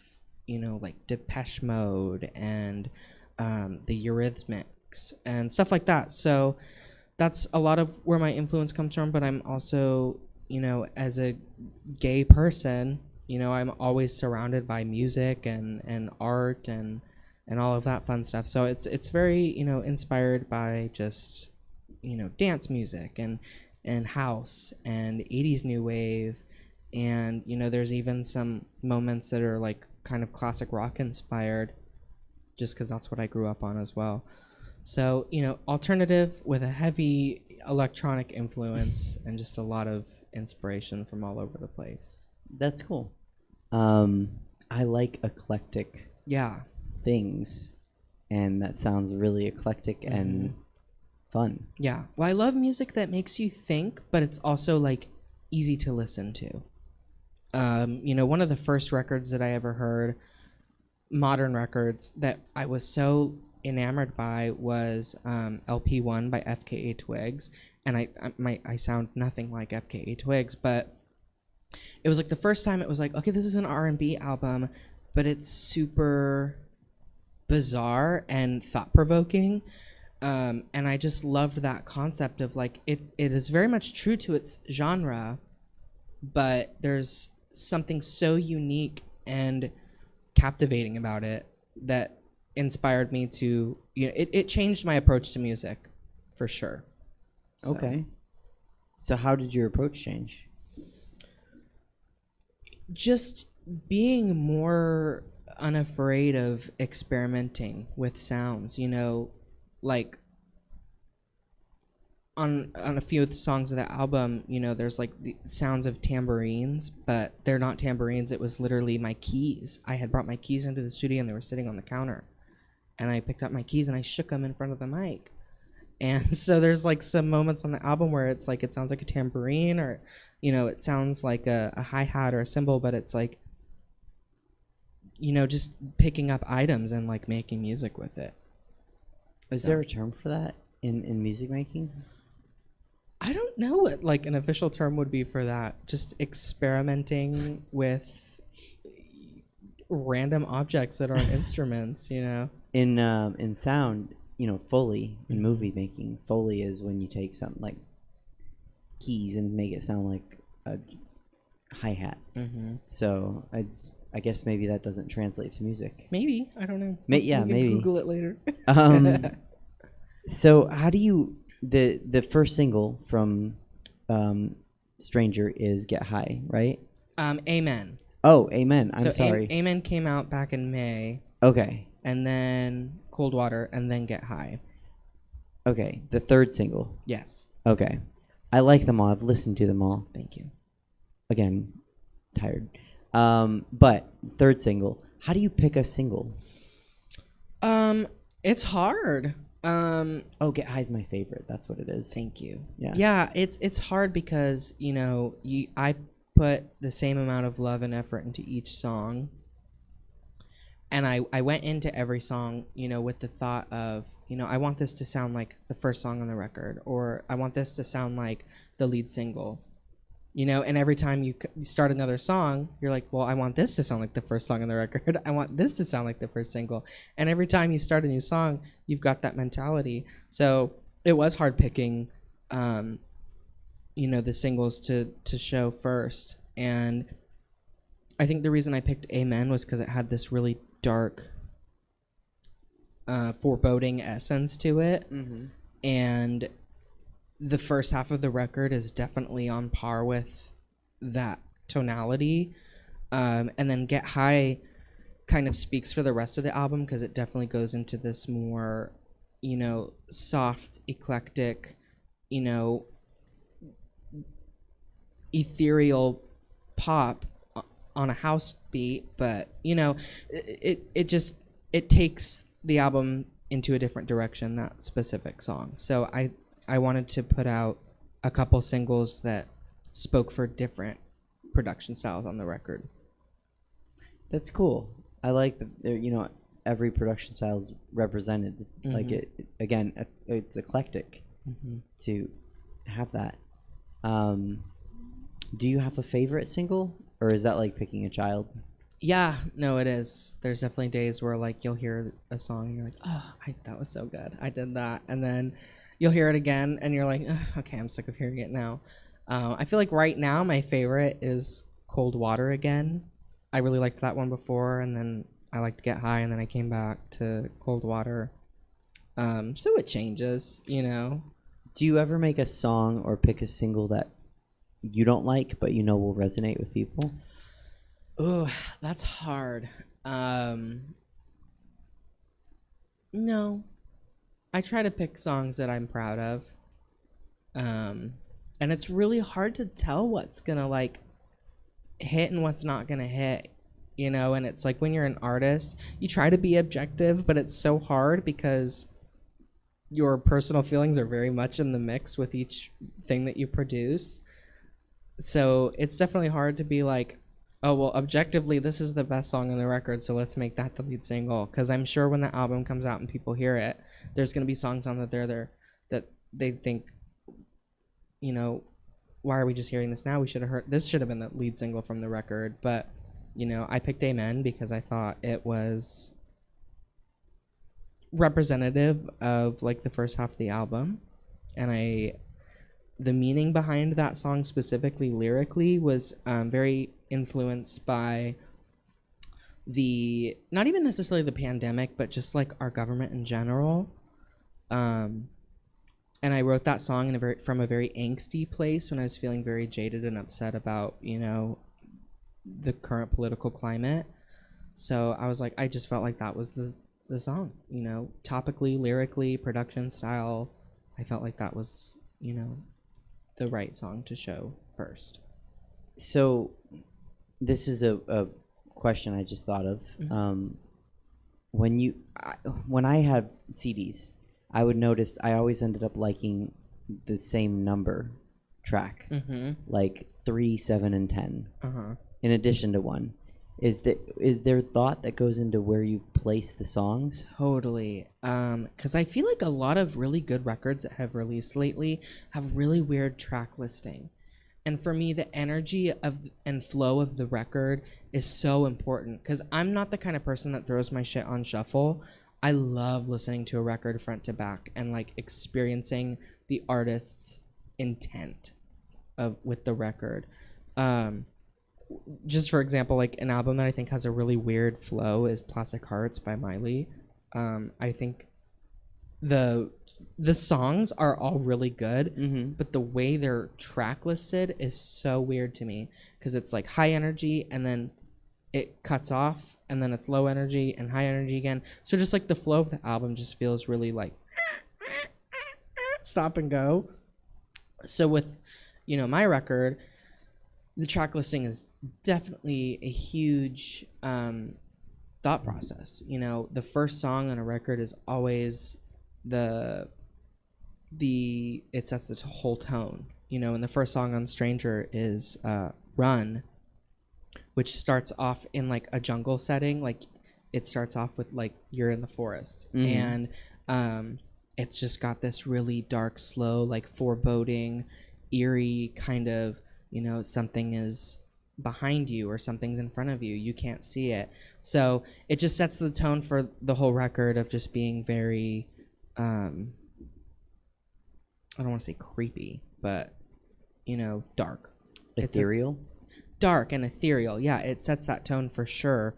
like Depeche Mode and the Eurythmics and stuff like that. So that's a lot of where my influence comes from. But I'm also, as a gay person, I'm always surrounded by music and art and all of that fun stuff. So it's very, inspired by just, dance music and house and 80s new wave. And, there's even some moments that are like kind of classic rock inspired, just because that's what I grew up on as well. So, alternative with a heavy electronic influence and just a lot of inspiration from all over the place. That's cool. I like eclectic Yeah. things, and that sounds really eclectic and fun. Yeah. Well, I love music that makes you think, but it's also like easy to listen to. One of the first records that I ever heard, modern records, that I was so enamored by was LP1 by FKA Twigs, and I sound nothing like FKA Twigs, but it was like the first time it was like, okay, this is an R&B album, but it's super bizarre and thought-provoking. And I just loved that concept of like it is very much true to its genre, but there's something so unique and captivating about it that inspired me to, it changed my approach to music for sure. So. Okay. So how did your approach change? Just being more unafraid of experimenting with sounds, like on a few of the songs of the album, there's like the sounds of tambourines, but they're not tambourines. It was literally my keys. I had brought my keys into the studio and they were sitting on the counter, and I picked up my keys and I shook them in front of the mic. And so there's like some moments on the album where it's like it sounds like a tambourine, or it sounds like a hi-hat or a cymbal, but it's like just picking up items and like making music with it. Is there a term for that in music making? I don't know what like an official term would be for that. Just experimenting with random objects that aren't instruments, In sound, Foley, in movie making, Foley is when you take something like keys and make it sound like a hi-hat. Mm-hmm. So I guess maybe that doesn't translate to music. Maybe, I don't know. Yeah, maybe. Google it later. So how do you the first single from Stranger is Get High, right? Amen. Oh, Amen. I'm so sorry. Amen came out back in May. Okay. And then Cold Water, and then Get High. Okay. The third single. Yes. Okay. I like them all. I've listened to them all. Thank you. Again, tired. But third single. How do you pick a single? It's hard. Oh, Get High is my favorite. That's what it is. Thank you. Yeah. Yeah, it's hard because, I put the same amount of love and effort into each song. And I went into every song, with the thought of, I want this to sound like the first song on the record, or I want this to sound like the lead single. And every time you start another song, you're like, well, I want this to sound like the first song on the record. I want this to sound like the first single. And every time you start a new song, you've got that mentality. So it was hard picking, the singles to show first. And I think the reason I picked Amen was because it had this really dark, foreboding essence to it. Mm-hmm. And the first half of the record is definitely on par with that tonality. And then Get High kind of speaks for the rest of the album because it definitely goes into this more, soft, eclectic, ethereal pop on a house beat. But, it takes the album into a different direction, that specific song. So I wanted to put out a couple singles that spoke for different production styles on the record. That's cool. I like that, every production style is represented. Mm-hmm. Like it's eclectic to have that. Do you have a favorite single, or is that like picking a child? Yeah, no, it is. There's definitely days where like you'll hear a song and you're like, oh, that was so good. I did that. And then you'll hear it again and you're like, okay, I'm sick of hearing it now. I feel like right now my favorite is Cold Water again. I really liked that one before, and then I liked Get High, and then I came back to Cold Water. So it changes, Do you ever make a song or pick a single that you don't like but will resonate with people? Ooh, that's hard. No. I try to pick songs that I'm proud of. And it's really hard to tell what's gonna like hit and what's not gonna hit, and it's like when you're an artist, you try to be objective, but it's so hard because your personal feelings are very much in the mix with each thing that you produce. So it's definitely hard to be like, oh, well, objectively, this is the best song on the record, so let's make that the lead single. Because I'm sure when the album comes out and people hear it, there's going to be songs on there that they think, you know, why are we just hearing this now? We should have heard, this should have been the lead single from the record. But, you know, I picked Amen because I thought it was representative of like the first half of the album. And the meaning behind that song specifically lyrically was very influenced by not even necessarily the pandemic, but just like our government in general. And I wrote that song from a very angsty place when I was feeling very jaded and upset about, you know, the current political climate. So I was like, I just felt like that was the song, you know, topically, lyrically, production style. I felt like that was, you know, the right song to show first. So this is a question I just thought of. When I had CDs, I would notice I always ended up liking the same number track, like 3, 7, and 10, in addition to 1. Is there thought that goes into where you place the songs? Totally. Because I feel like a lot of really good records that have released lately have really weird track listing. And for me, the energy and flow of the record is so important. Because I'm not the kind of person that throws my shit on shuffle. I love listening to a record front to back and like experiencing the artist's intent with the record. Just for example, like an album that I think has a really weird flow is Plastic Hearts by Miley. I think the songs are all really good, but the way they're track listed is so weird to me because it's like high energy and then it cuts off and then it's low energy and high energy again. So just like the flow of the album just feels really like stop and go. So with, you know, my record, the track listing is definitely a huge thought process. You know, the first song on a record is always it sets the whole tone. You know, and the first song on Stranger is Run, which starts off in like a jungle setting. Like it starts off with like you're in the forest, and it's just got this really dark, slow, like foreboding, eerie kind of, you know, something is behind you or something's in front of you. You can't see it. So it just sets the tone for the whole record of just being very, I don't want to say creepy, but, you know, dark. Ethereal? Dark and ethereal. Yeah, it sets that tone for sure.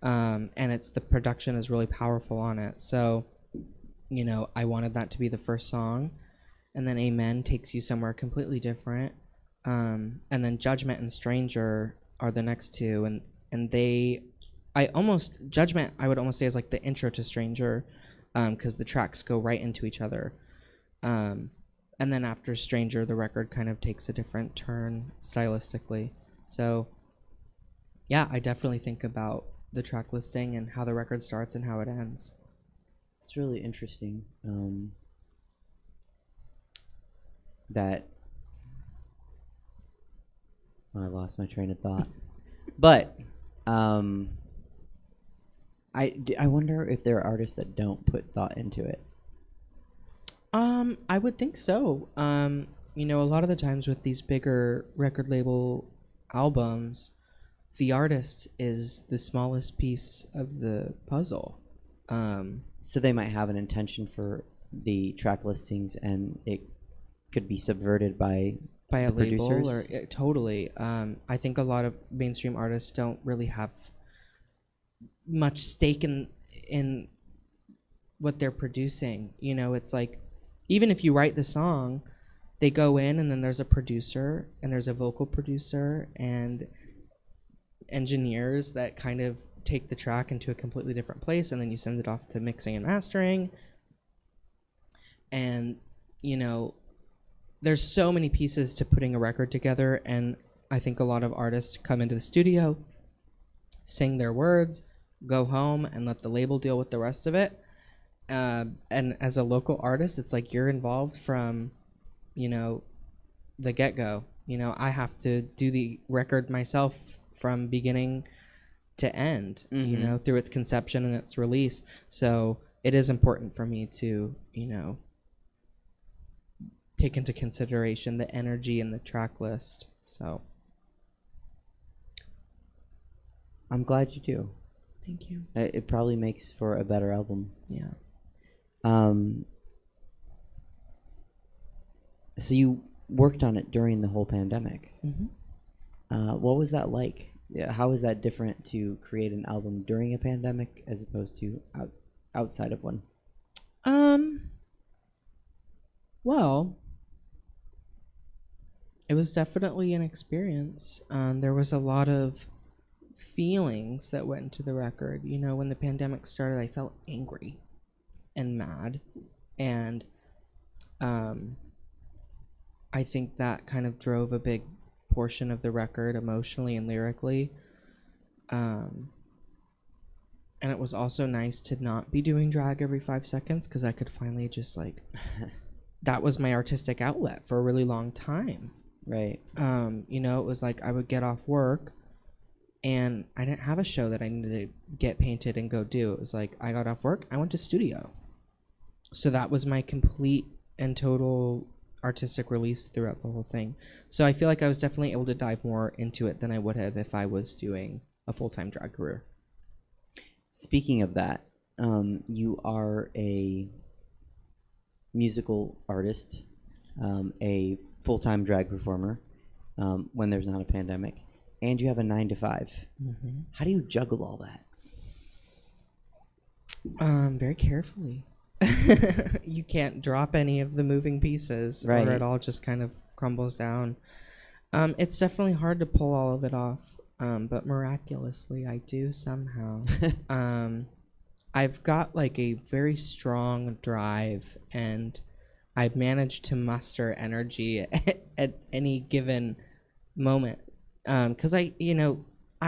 And the production is really powerful on it. So, you know, I wanted that to be the first song. And then Amen takes you somewhere completely different. And then Judgment and Stranger are the next two, and Judgment I would almost say is like the intro to Stranger, because the tracks go right into each other, and then after Stranger the record kind of takes a different turn stylistically. So yeah, I definitely think about the track listing and how the record starts and how it ends. It's really interesting that I lost my train of thought. But I wonder if there are artists that don't put thought into it. I would think so. You know, a lot of the times with these bigger record label albums, the artist is the smallest piece of the puzzle. So they might have an intention for the track listings, and it could be subverted by a label producers? or totally. I think a lot of mainstream artists don't really have much stake in what they're producing. You know, it's like even if you write the song, they go in and then there's a producer and there's a vocal producer and engineers that kind of take the track into a completely different place, and then you send it off to mixing and mastering. And, you know, there's so many pieces to putting a record together, and I think a lot of artists come into the studio, sing their words, go home, and let the label deal with the rest of it. And as a local artist, it's like you're involved from, you know, the get-go. You know, I have to do the record myself from beginning to end, you know, through its conception and its release. So it is important for me to, you know, take into consideration the energy in the track list. So I'm glad you do. thank you. It probably makes for a better album. Yeah. So you worked on it during the whole pandemic. What was that like? Yeah, how is that different to create an album during a pandemic as opposed to outside of one? Well, it was definitely an experience. There was a lot of feelings that went into the record. You know, when the pandemic started, I felt angry and mad, and I think that kind of drove a big portion of the record emotionally and lyrically. And it was also nice to not be doing drag every 5 seconds, because I could finally just like that was my artistic outlet for a really long time. Right. You know, it was like I would get off work and I didn't have a show that I needed to get painted and go do. It was like I got off work, I went to studio. So that was my complete and total artistic release throughout the whole thing. So I feel like I was definitely able to dive more into it than I would have if I was doing a full-time drag career. Speaking of that, you are a musical artist, a full-time drag performer when there's not a pandemic, and you have a 9-to-5. How do you juggle all that? Very carefully. You can't drop any of the moving pieces, Right. or it all just kind of crumbles down. It's definitely hard to pull all of it off, but miraculously I do somehow. I've got like a very strong drive, and I've managed to muster energy at any given moment. Because I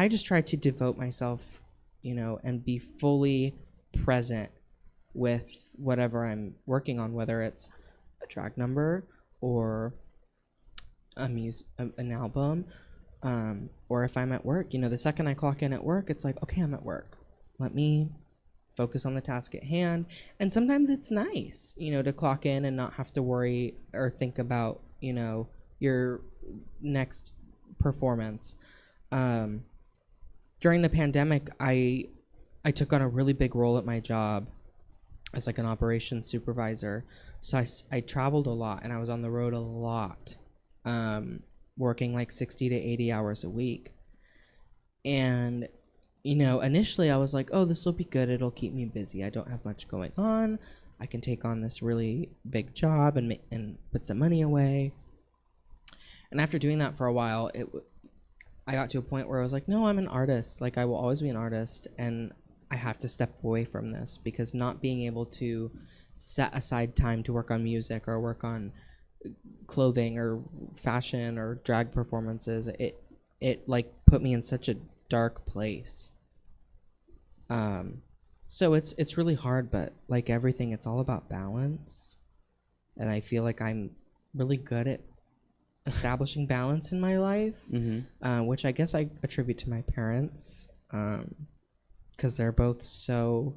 just try to devote myself, and be fully present with whatever I'm working on, whether it's a drag number or an album, or if I'm at work. The second I clock in at work, it's like, okay, I'm at work. Let me focus on the task at hand. And sometimes it's nice, to clock in and not have to worry or think about, your next performance. During the pandemic, I took on a really big role at my job as like an operations supervisor. So I traveled a lot, and I was on the road a lot, working like 60 to 80 hours a week. And initially I was like, oh, this will be good. It'll keep me busy. I don't have much going on. I can take on this really big job and put some money away. And after doing that for a while, I got to a point where I was like, no, I'm an artist. Like, I will always be an artist, and I have to step away from this, because not being able to set aside time to work on music or work on clothing or fashion or drag performances, it like put me in such a dark place. So it's really hard, but like everything, it's all about balance. And I feel like I'm really good at establishing balance in my life, which I guess I attribute to my parents, because they're both so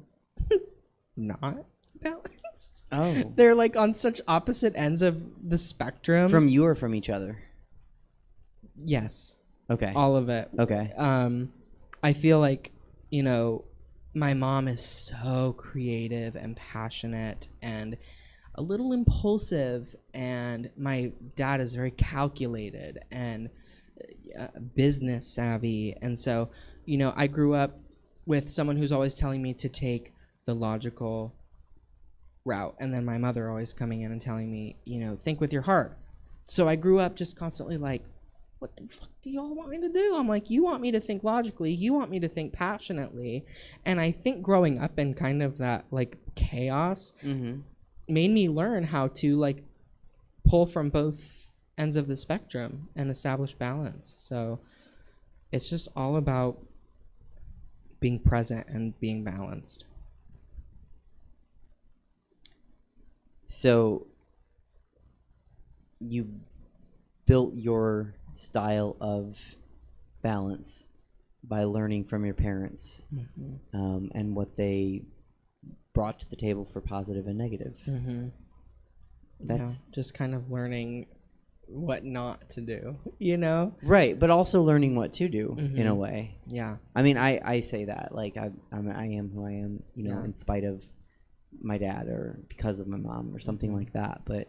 not balanced. Oh. They're like on such opposite ends of the spectrum. From you or from each other? Yes. Okay. All of it. Okay. I feel like, my mom is so creative and passionate and a little impulsive, and my dad is very calculated and business savvy. And so, I grew up with someone who's always telling me to take the logical route, and then my mother always coming in and telling me, think with your heart. So I grew up just constantly like, what the fuck do y'all want me to do? I'm like, you want me to think logically, you want me to think passionately. And I think growing up in kind of that like chaos made me learn how to like pull from both ends of the spectrum and establish balance. So it's just all about being present and being balanced. So you built your style of balance by learning from your parents and what they brought to the table for positive and negative. That's just kind of learning what not to do, right, but also learning what to do in a way. Yeah. I mean, I say that like I am who I am, Yeah. in spite of my dad or because of my mom or something like that. But,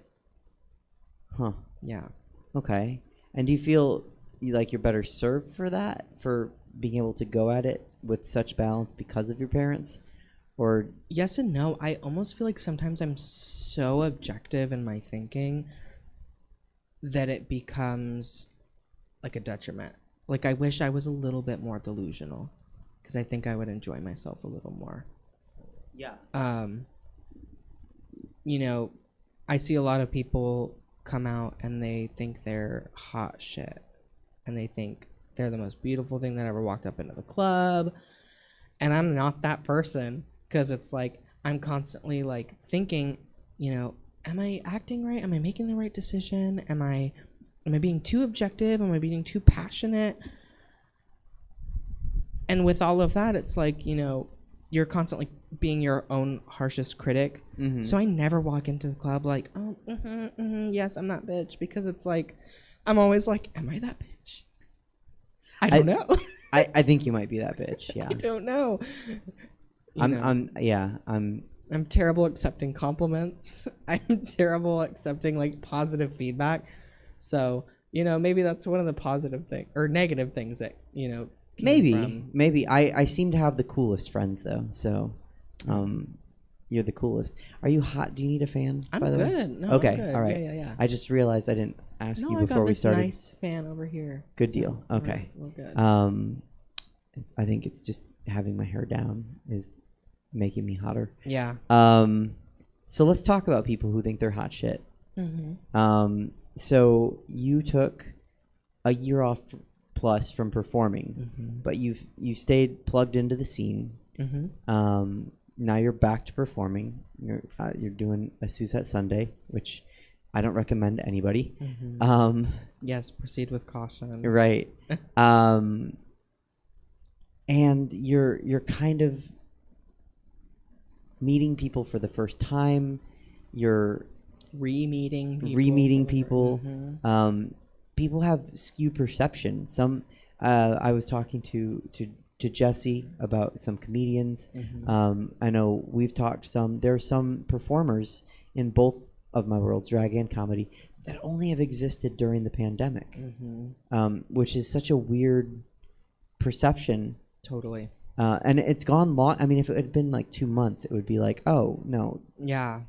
Yeah. okay. And do you feel like you're better served for that, for being able to go at it with such balance because of your parents? Or Yes and no. I almost feel like sometimes I'm so objective in my thinking that it becomes like a detriment. Like I wish I was a little bit more delusional, because I think I would enjoy myself a little more. yeah, I see a lot of people come out and they think they're hot shit, and they think they're the most beautiful thing that ever walked up into the club, and I'm not that person, because it's like I'm constantly like thinking, am I acting right? Am I making the right decision? Am I being too objective? Am I being too passionate? And with all of that, it's like, you're constantly being your own harshest critic. So I never walk into the club like, oh, yes, I'm that bitch, because it's like, I'm always like, am I that bitch? I don't know. I think you might be that bitch. Yeah, I don't know. I'm terrible accepting compliments. I'm terrible accepting like positive feedback. So, maybe that's one of the positive thing or negative things that, came from. Maybe I seem to have the coolest friends though. So, you're the coolest. Are you hot? Do you need a fan? I'm by the way? good. No, Okay. I'm good. All right. Yeah. I just realized I didn't ask you I before got we this started. nice fan over here. Good So, deal. Okay. We're good. I think it's just having my hair down is making me hotter. Yeah. So let's talk about people who think they're hot shit. Mm-hmm. So you took a year off plus from performing, but you stayed plugged into the scene. Now you're back to performing. You're doing a Suzette Sunday, which I don't recommend to anybody. Yes, proceed with caution. Right. And you're kind of meeting people for the first time. You're re-meeting people. People have skewed perception. Some I was talking to Jesse about some comedians. I know we've talked some. There are some performers in both of my worlds, drag and comedy, that only have existed during the pandemic, which is such a weird perception. Totally. And it's gone long. I mean, if it had been like 2 months, it would be like, oh no. Yeah,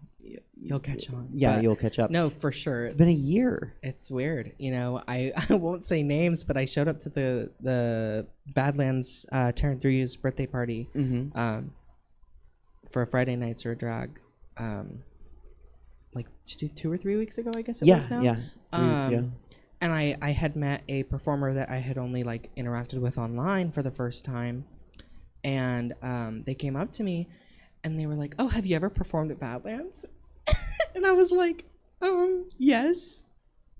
you'll catch on. Yeah, But you'll catch up. no, for sure. It's been a year. It's weird. I won't say names, but I showed up to the Badlands Terran 3U's birthday party for a Friday night Sir Drag, like 2 or 3 weeks ago, I guess it was now. Yeah, 3 weeks ago. And I had met a performer that I had only like interacted with online for the first time, and they came up to me and they were like, oh, have you ever performed at Badlands? And I was like, yes,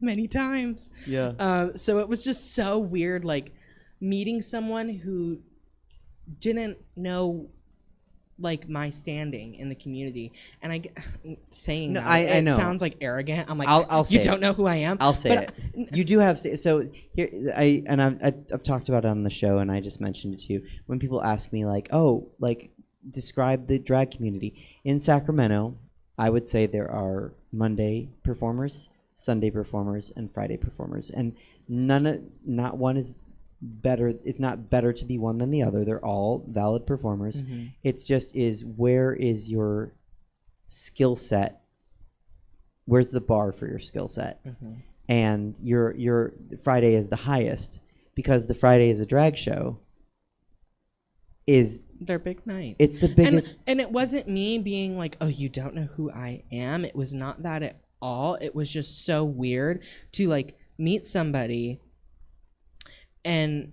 many times. Yeah. So it was just so weird, like meeting someone who didn't know like my standing in the community, and saying No, that, I know. it sounds like arrogant. I'm like, I'll say you don't know who I am. I'll say But it. You do have so here. I've talked about it on the show, and I just mentioned it to you. When people ask me like, oh, like describe the drag community in Sacramento, I would say there are Monday performers, Sunday performers, and Friday performers, and not one is better. It's not better to be one than the other. They're all valid performers. It just is, where is your skill set? Where's the bar for your skill set? And your Friday is the highest, because the Friday is a drag show. Is their big night. It's the biggest. And it wasn't me being like, oh, you don't know who I am. It was not that at all. It was just so weird to like meet somebody and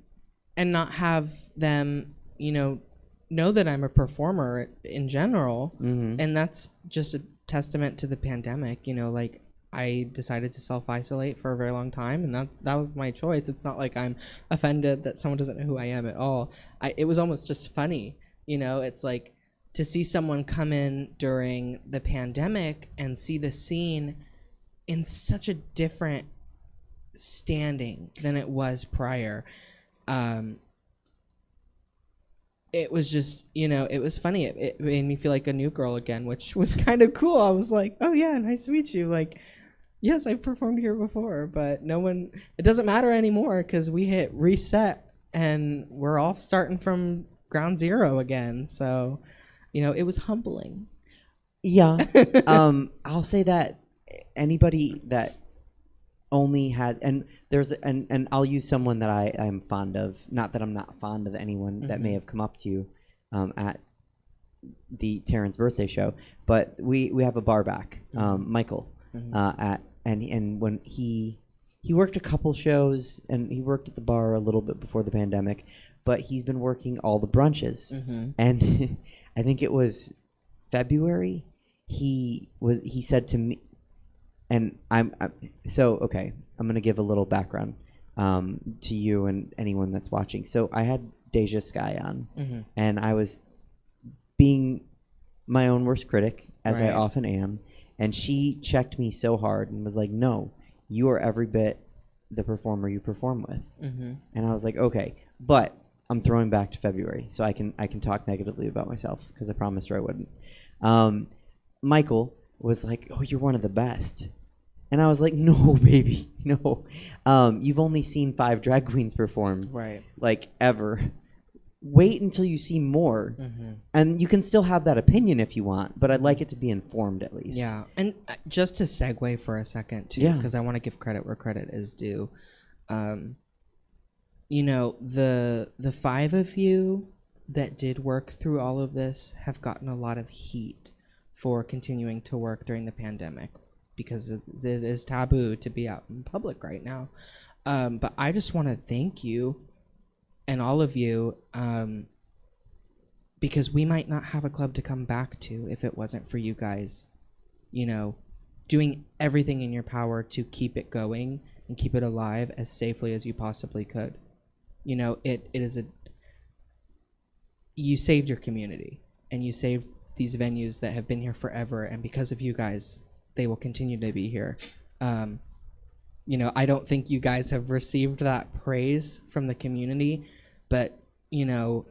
not have them, know that I'm a performer in general. And that's just a testament to the pandemic. You know, like I decided to self-isolate for a very long time, and that was my choice. It's not like I'm offended that someone doesn't know who I am at all. It was almost just funny, you know. It's like to see someone come in during the pandemic and see the scene in such a different standing than it was prior. It was just, you know, it was funny. It made me feel like a new girl again, which was kind of cool. I was like, oh yeah, nice to meet you. Like, yes, I've performed here before, but it doesn't matter anymore because we hit reset and we're all starting from ground zero again. So, you know, it was humbling. Yeah. I'll say that anybody that only has, and I'll use someone that I'm fond of, not that I'm not fond of anyone that may have come up to you at the Terrence's birthday show, but we have a bar back, Michael, and when he worked a couple shows and he worked at the bar a little bit before the pandemic, but he's been working all the brunches, and I think it was February. He said to me, and I'm gonna give a little background to you and anyone that's watching. So I had Deja Sky on, and I was being my own worst critic, as I often am, and she checked me so hard and was like, "No, you are every bit the performer you perform with." And I was like, "Okay," but I'm throwing back to February, so I can talk negatively about myself because I promised her I wouldn't. Michael was like, "Oh, you're one of the best." And I was like, "No, baby, no. You've only seen 5 drag queens perform, like, ever. Wait until you see more. And you can still have that opinion if you want, but I'd like it to be informed at least." Yeah, and just to segue for a second, too, because I want to give credit where credit is due. You know, the 5 of you that did work through all of this have gotten a lot of heat for continuing to work during the pandemic, because it is taboo to be out in public right now. But I just want to thank you and all of you, because we might not have a club to come back to if it wasn't for you guys, you know, doing everything in your power to keep it going and keep it alive as safely as you possibly could. You know, you saved your community, and you saved these venues that have been here forever, and because of you guys, they will continue to be here. You know, I don't think you guys have received that praise from the community, but, you know,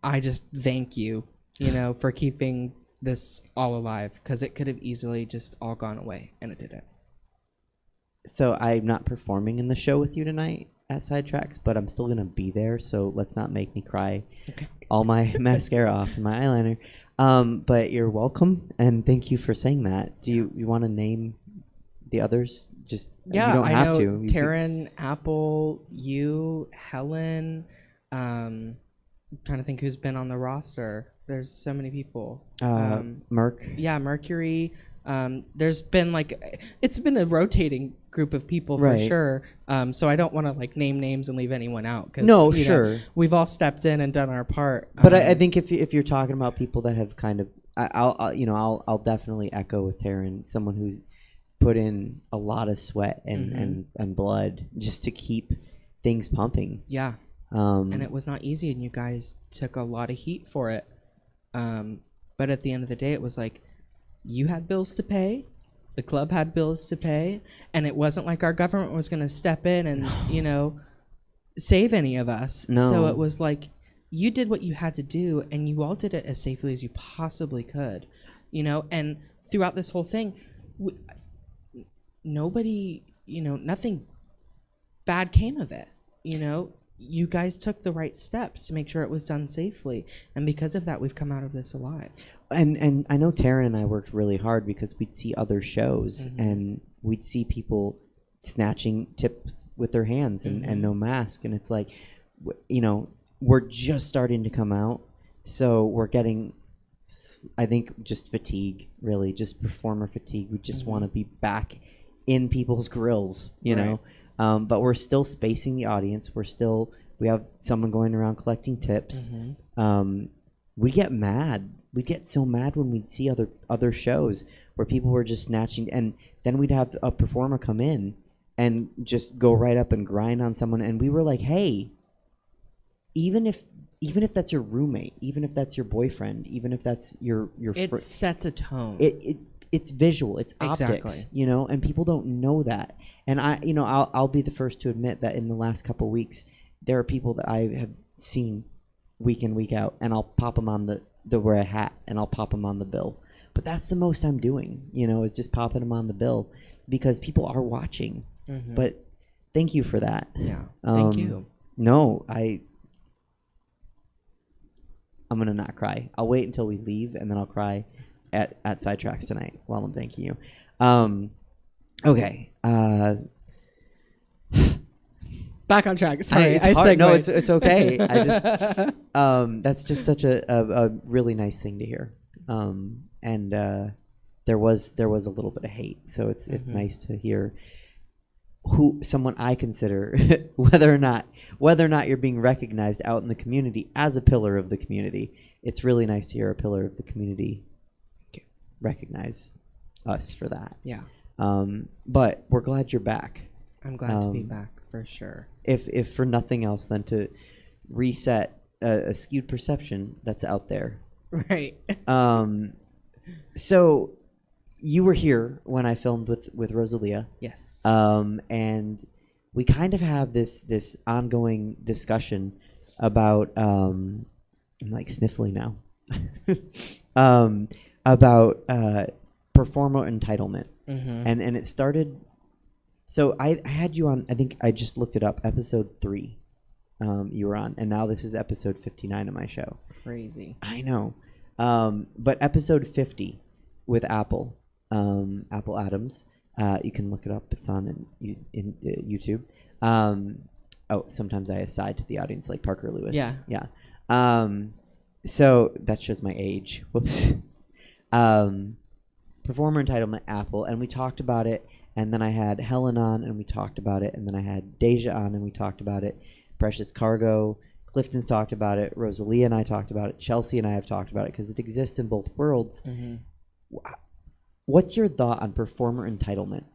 I just thank you, you know, for keeping this all alive, because it could have easily just all gone away, and it didn't. So I'm not performing in the show with you tonight at Sidetracks, but I'm still going to be there, so let's not make me cry all my mascara off and my eyeliner. But you're welcome, and thank you for saying that. Do you want to name the others? Just you don't I have know to. Taryn, Apple, you, Helen. I'm trying to think who's been on the roster. There's so many people. Merc. Yeah, Mercury. There's been it's been a rotating group of people for sure. So I don't want to name names and leave anyone out. Cause, no, you sure. know, we've all stepped in and done our part. But I think if you're talking about people that have kind of, I'll definitely echo with Taryn, someone who's put in a lot of sweat and blood just to keep things pumping. Yeah. And it was not easy, and you guys took a lot of heat for it. But at the end of the day, it was like, you had bills to pay, the club had bills to pay, and it wasn't like our government was going to step in and, you know, save any of us. No. So it was like, you did what you had to do, and you all did it as safely as you possibly could, you know. And throughout this whole thing, nobody, you know, nothing bad came of it, you know. You guys took the right steps to make sure it was done safely, and because of that, we've come out of this alive. And I know Taryn and I worked really hard because we'd see other shows and we'd see people snatching tips with their hands and no mask, and it's like, you know, we're just starting to come out, so we're getting, I think, just fatigue, really, just performer fatigue. We just want to be back in people's grills, you know. But we're still spacing the audience. We have someone going around collecting tips. We get mad we'd get so mad when we'd see other shows where people were just snatching, and then we'd have a performer come in and just go right up and grind on someone, and we were like, hey, even if that's your roommate, even if that's your boyfriend, even if that's your it sets a tone. It's visual, it's optics, and people don't know that. And I'll be the first to admit that in the last couple of weeks, there are people that I have seen week in, week out, and I'll pop them on the wear a hat, and I'll pop them on the bill. But that's the most I'm doing, is just popping them on the bill because people are watching. Mm-hmm. But thank you for that. Yeah, thank you. No, I'm gonna not cry. I'll wait until we leave, and then I'll cry at Sidetracks tonight while I'm thanking you. Okay. Back on track. Sorry, it's I hard. segued. No, it's okay. I just that's just such a really nice thing to hear. And there was a little bit of hate, so it's nice to hear someone I consider whether or not you're being recognized out in the community as a pillar of the community. It's really nice to hear a pillar of the community recognize us for that. Yeah. But we're glad you're back. I'm glad to be back for sure. If for nothing else than to reset a skewed perception that's out there. Right. So you were here when I filmed with Rosalia. Yes. And we kind of have this ongoing discussion about I'm like sniffling now. About performer entitlement. Mm-hmm. And it started. So I had you on, I think I just looked it up, episode 3 you were on, and now this is episode 59 of my show. Crazy. I know. But episode 50 with Apple Adams, you can look it up. It's on in YouTube. Sometimes I aside to the audience like Parker Lewis. Yeah. Yeah. So that shows my age. Whoops. Performer entitlement, Apple, and we talked about it. And then I had Helen on, and we talked about it. And then I had Deja on, and we talked about it. Precious Cargo, Clifton's talked about it. Rosalia and I talked about it. Chelsea and I have talked about it because it exists in both worlds. Mm-hmm. What's your thought on performer entitlement?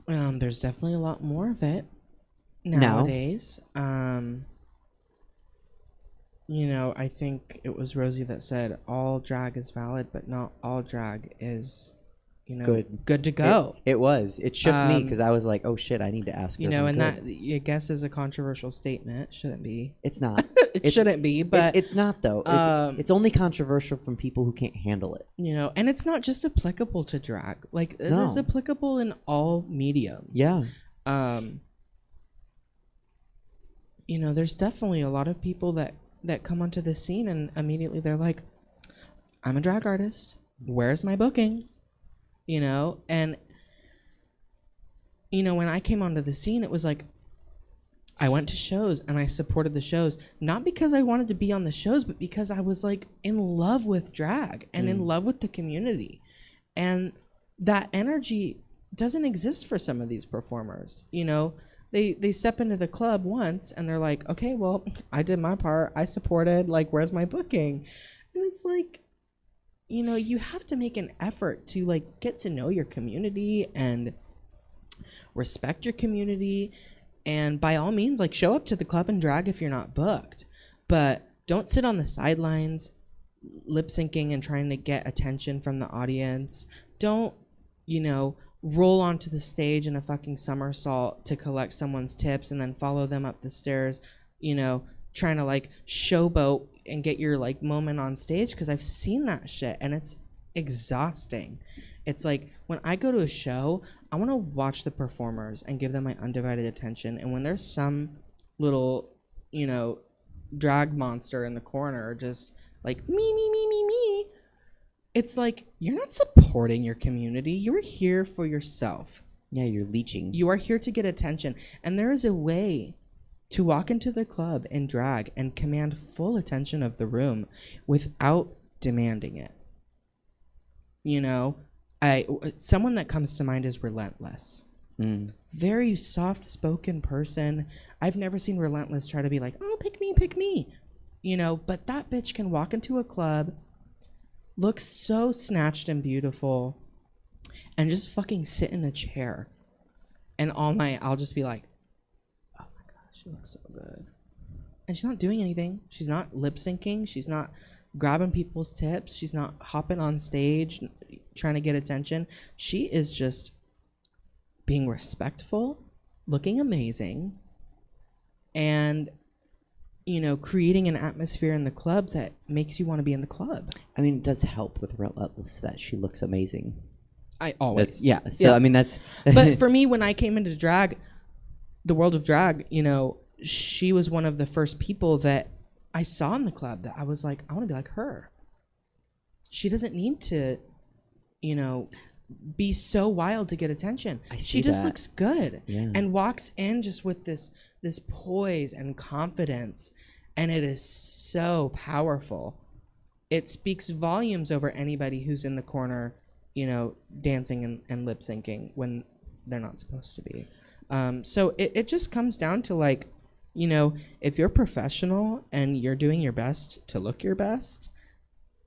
There's definitely a lot more of it nowadays. I think it was Rosie that said all drag is valid, but not all drag is, good to go. It was. It shook me because I was like, oh shit, I need to ask her. And that I guess is a controversial statement. Shouldn't be. It's not. It shouldn't be, but it's not though. It's only controversial from people who can't handle it. And it's not just applicable to drag. Like it is applicable in all mediums. Yeah. There's definitely a lot of people that come onto the scene and immediately they're like, I'm a drag artist. Where's my booking? And when I came onto the scene, it was like I went to shows and I supported the shows, not because I wanted to be on the shows, but because I was like in love with drag and in love with the community. And that energy doesn't exist for some of these performers. They step into the club once and they're like, okay, well, I did my part. I supported, like, where's my booking? And it's like, you have to make an effort to like get to know your community and respect your community. And by all means, like show up to the club and drag if you're not booked, but don't sit on the sidelines lip syncing and trying to get attention from the audience. Don't, roll onto the stage in a fucking somersault to collect someone's tips and then follow them up the stairs, trying to like showboat and get your like moment on stage, because I've seen that shit and it's exhausting. It's like when I go to a show, I want to watch the performers and give them my undivided attention. And when there's some little, drag monster in the corner just like me, it's like you're not supporting your community. You're here for yourself. Yeah, you're leeching. You are here to get attention. And there is a way to walk into the club and drag and command full attention of the room without demanding it. Someone that comes to mind is Relentless. Very soft-spoken person. I've never seen Relentless try to be like, oh, pick me. But that bitch can walk into a club look so snatched and beautiful, and just fucking sit in a chair. And all night, I'll just be like, oh my God, she looks so good. And she's not doing anything. She's not lip syncing. She's not grabbing people's tips. She's not hopping on stage trying to get attention. She is just being respectful, looking amazing, and, you know, creating an atmosphere in the club that makes you want to be in the club. I mean, it does help with Relentless that she looks amazing. I always. That's, yeah. So, I mean, that's... But for me, when I came into drag, the world of drag, you know, she was one of the first people that I saw in the club that I was like, I want to be like her. She doesn't need to, you know, be so wild to get attention. She just looks good and walks in just with this poise and confidence, and it is so powerful. It speaks volumes over anybody who's in the corner, you know, dancing and lip syncing when they're not supposed to be. So it just comes down to, like, you know, if you're professional and you're doing your best to look your best,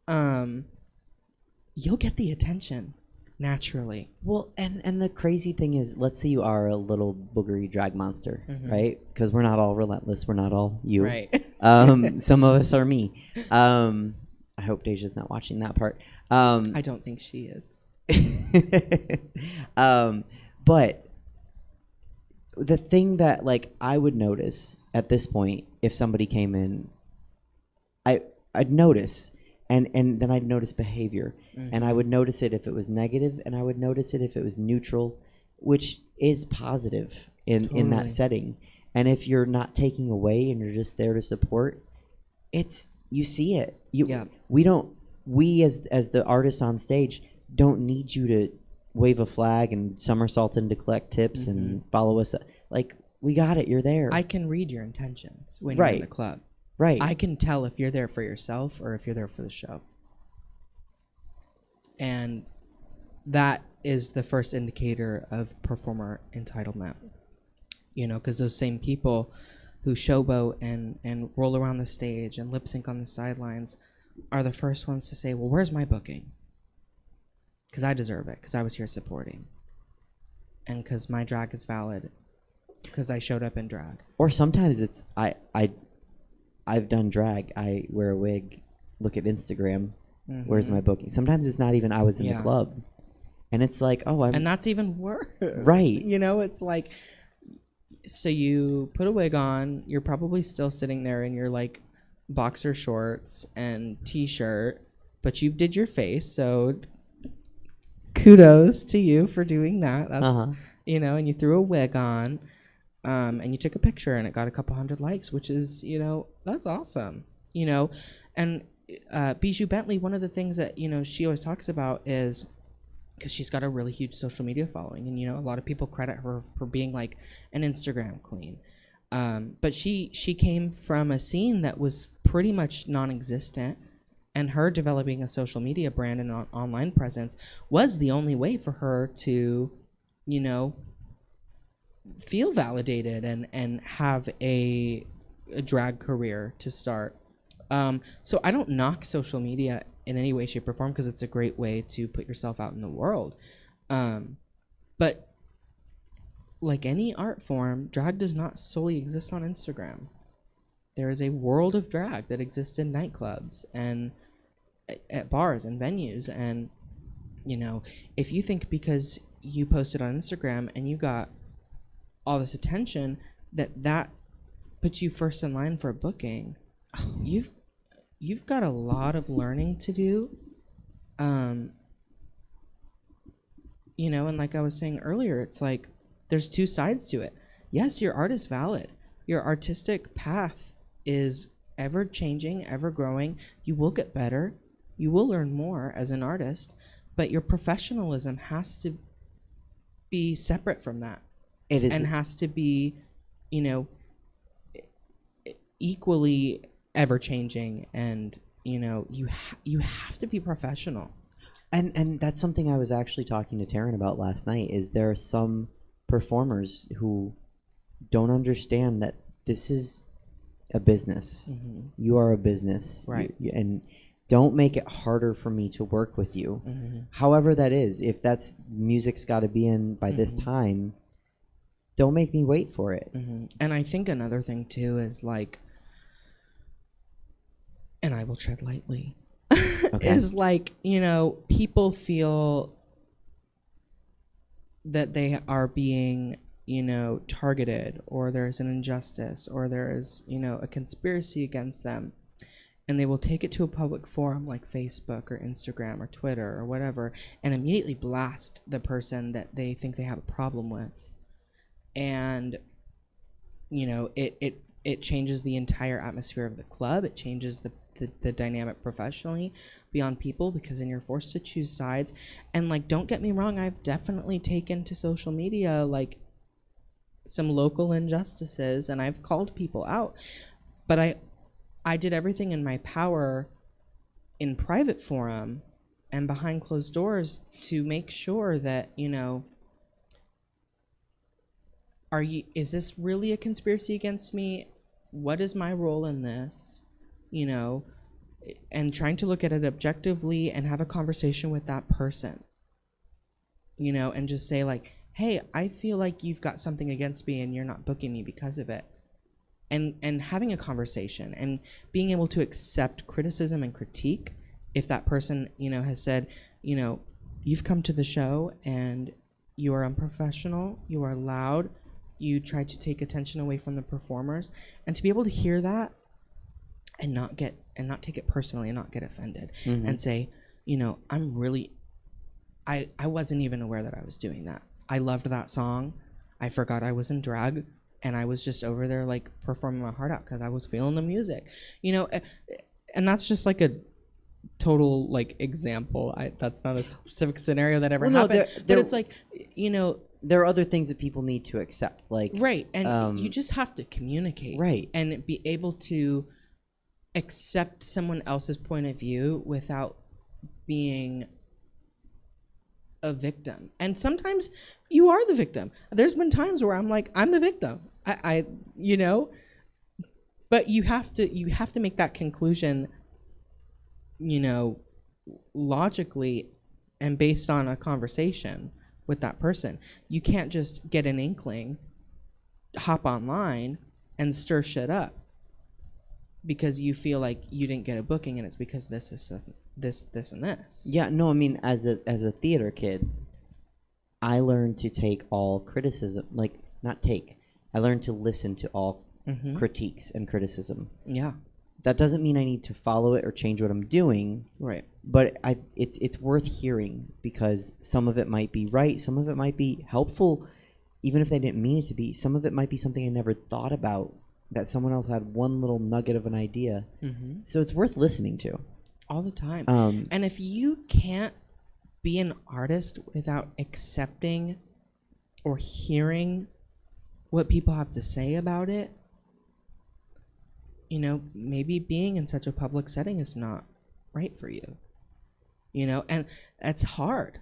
you'll get the attention naturally. Well, and the crazy thing is, let's say you are a little boogery drag monster, right? Because we're not all Relentless. We're not all you. Right. Some of us are me. I hope Deja's not watching that part. I don't think she is. But the thing that, like, I would notice at this point, if somebody came in, I'd notice, and then I'd notice behavior, and I would notice it if it was negative, and I would notice it if it was neutral, which is positive in that setting. And if you're not taking away and you're just there to support, you see it. We as the artists on stage don't need you to wave a flag and somersault in to collect tips and follow us. Like, we got it. You're there. I can read your intentions when you're in the club. Right. I can tell if you're there for yourself or if you're there for the show. And that is the first indicator of performer entitlement. You know, because those same people who showboat and roll around the stage and lip sync on the sidelines are the first ones to say, well, where's my booking? Because I deserve it, because I was here supporting. And because my drag is valid, because I showed up in drag. Or sometimes it's, I've done drag. I wear a wig, look at Instagram, where's my booking? Sometimes it's not even I was in the club. And it's like, oh, and that's even worse. Right. You know, it's like, so you put a wig on, you're probably still sitting there in your, like, boxer shorts and t-shirt, but you did your face, so kudos to you for doing that. That's you know, and you threw a wig on, and you took a picture and it got a couple hundred likes, which is, you know, that's awesome. You know, and Bijou Bentley, one of the things that, you know, she always talks about is, because she's got a really huge social media following, and, you know, a lot of people credit her for being like an Instagram queen. But she came from a scene that was pretty much non-existent, and her developing a social media brand and an online presence was the only way for her to, you know, feel validated and have a drag career to start. So I don't knock social media in any way, shape, or form, because it's a great way to put yourself out in the world. But like any art form, drag does not solely exist on Instagram. There is a world of drag that exists in nightclubs and at bars and venues. And, you know, if you think because you posted on Instagram and you got all this attention that puts you first in line for a booking, you've got a lot of learning to do. You know, and like I was saying earlier, it's like there's two sides to it. Yes, your art is valid. Your artistic path is ever changing, ever growing. You will get better. You will learn more as an artist, but your professionalism has to be separate from that. It is, and has to be, you know, equally ever changing, and, you know, you have to be professional. And that's something I was actually talking to Taryn about last night, is there are some performers who don't understand that this is a business. You are a business. Right. And don't make it harder for me to work with you. However that is. If that's music's got to be in by this time, don't make me wait for it. And I think another thing too is like, and I will tread lightly, is like, you know, people feel that they are being, you know, targeted, or there's an injustice, or there is, you know, a conspiracy against them. And they will take it to a public forum like Facebook or Instagram or Twitter or whatever, and immediately blast the person that they think they have a problem with. And, you know, it changes the entire atmosphere of the club. It changes the dynamic professionally beyond people, because then you're forced to choose sides. And, like, don't get me wrong, I've definitely taken to social media, like, some local injustices, and I've called people out. But I did everything in my power in private forum and behind closed doors to make sure that, you know, is this really a conspiracy against me? What is my role in this? You know, and trying to look at it objectively and have a conversation with that person, you know, and just say like, hey, I feel like you've got something against me and you're not booking me because of it. And having a conversation and being able to accept criticism and critique if that person, you know, has said, you know, you've come to the show and you are unprofessional, you are loud, you try to take attention away from the performers, and to be able to hear that and not take it personally and not get offended and say, you know, I wasn't even aware that I was doing that. I loved that song. I forgot I was in drag. And I was just over there, like, performing my heart out because I was feeling the music, you know. And that's just like a total, like, example. That's not a specific scenario that ever happened. But it's like, you know, there are other things that people need to accept, like right. And you just have to communicate, right, and be able to accept someone else's point of view without being a victim. And sometimes you are the victim. There's been times where I'm like, I'm the victim. I you know, but you have to make that conclusion, you know, logically and based on a conversation with that person. You can't just get an inkling, hop online and stir shit up because you feel like you didn't get a booking and it's because this and this. Yeah, no, I mean, as a theater kid, I learned to take all criticism, like, not take. I learned to listen to all critiques and criticism. Yeah. That doesn't mean I need to follow it or change what I'm doing. Right. But it's worth hearing, because some of it might be right, some of it might be helpful, even if they didn't mean it to be. Some of it might be something I never thought about, that someone else had one little nugget of an idea. So it's worth listening to. All the time. And if you can't be an artist without accepting or hearing what people have to say about it, you know, maybe being in such a public setting is not right for you. You know, and that's hard.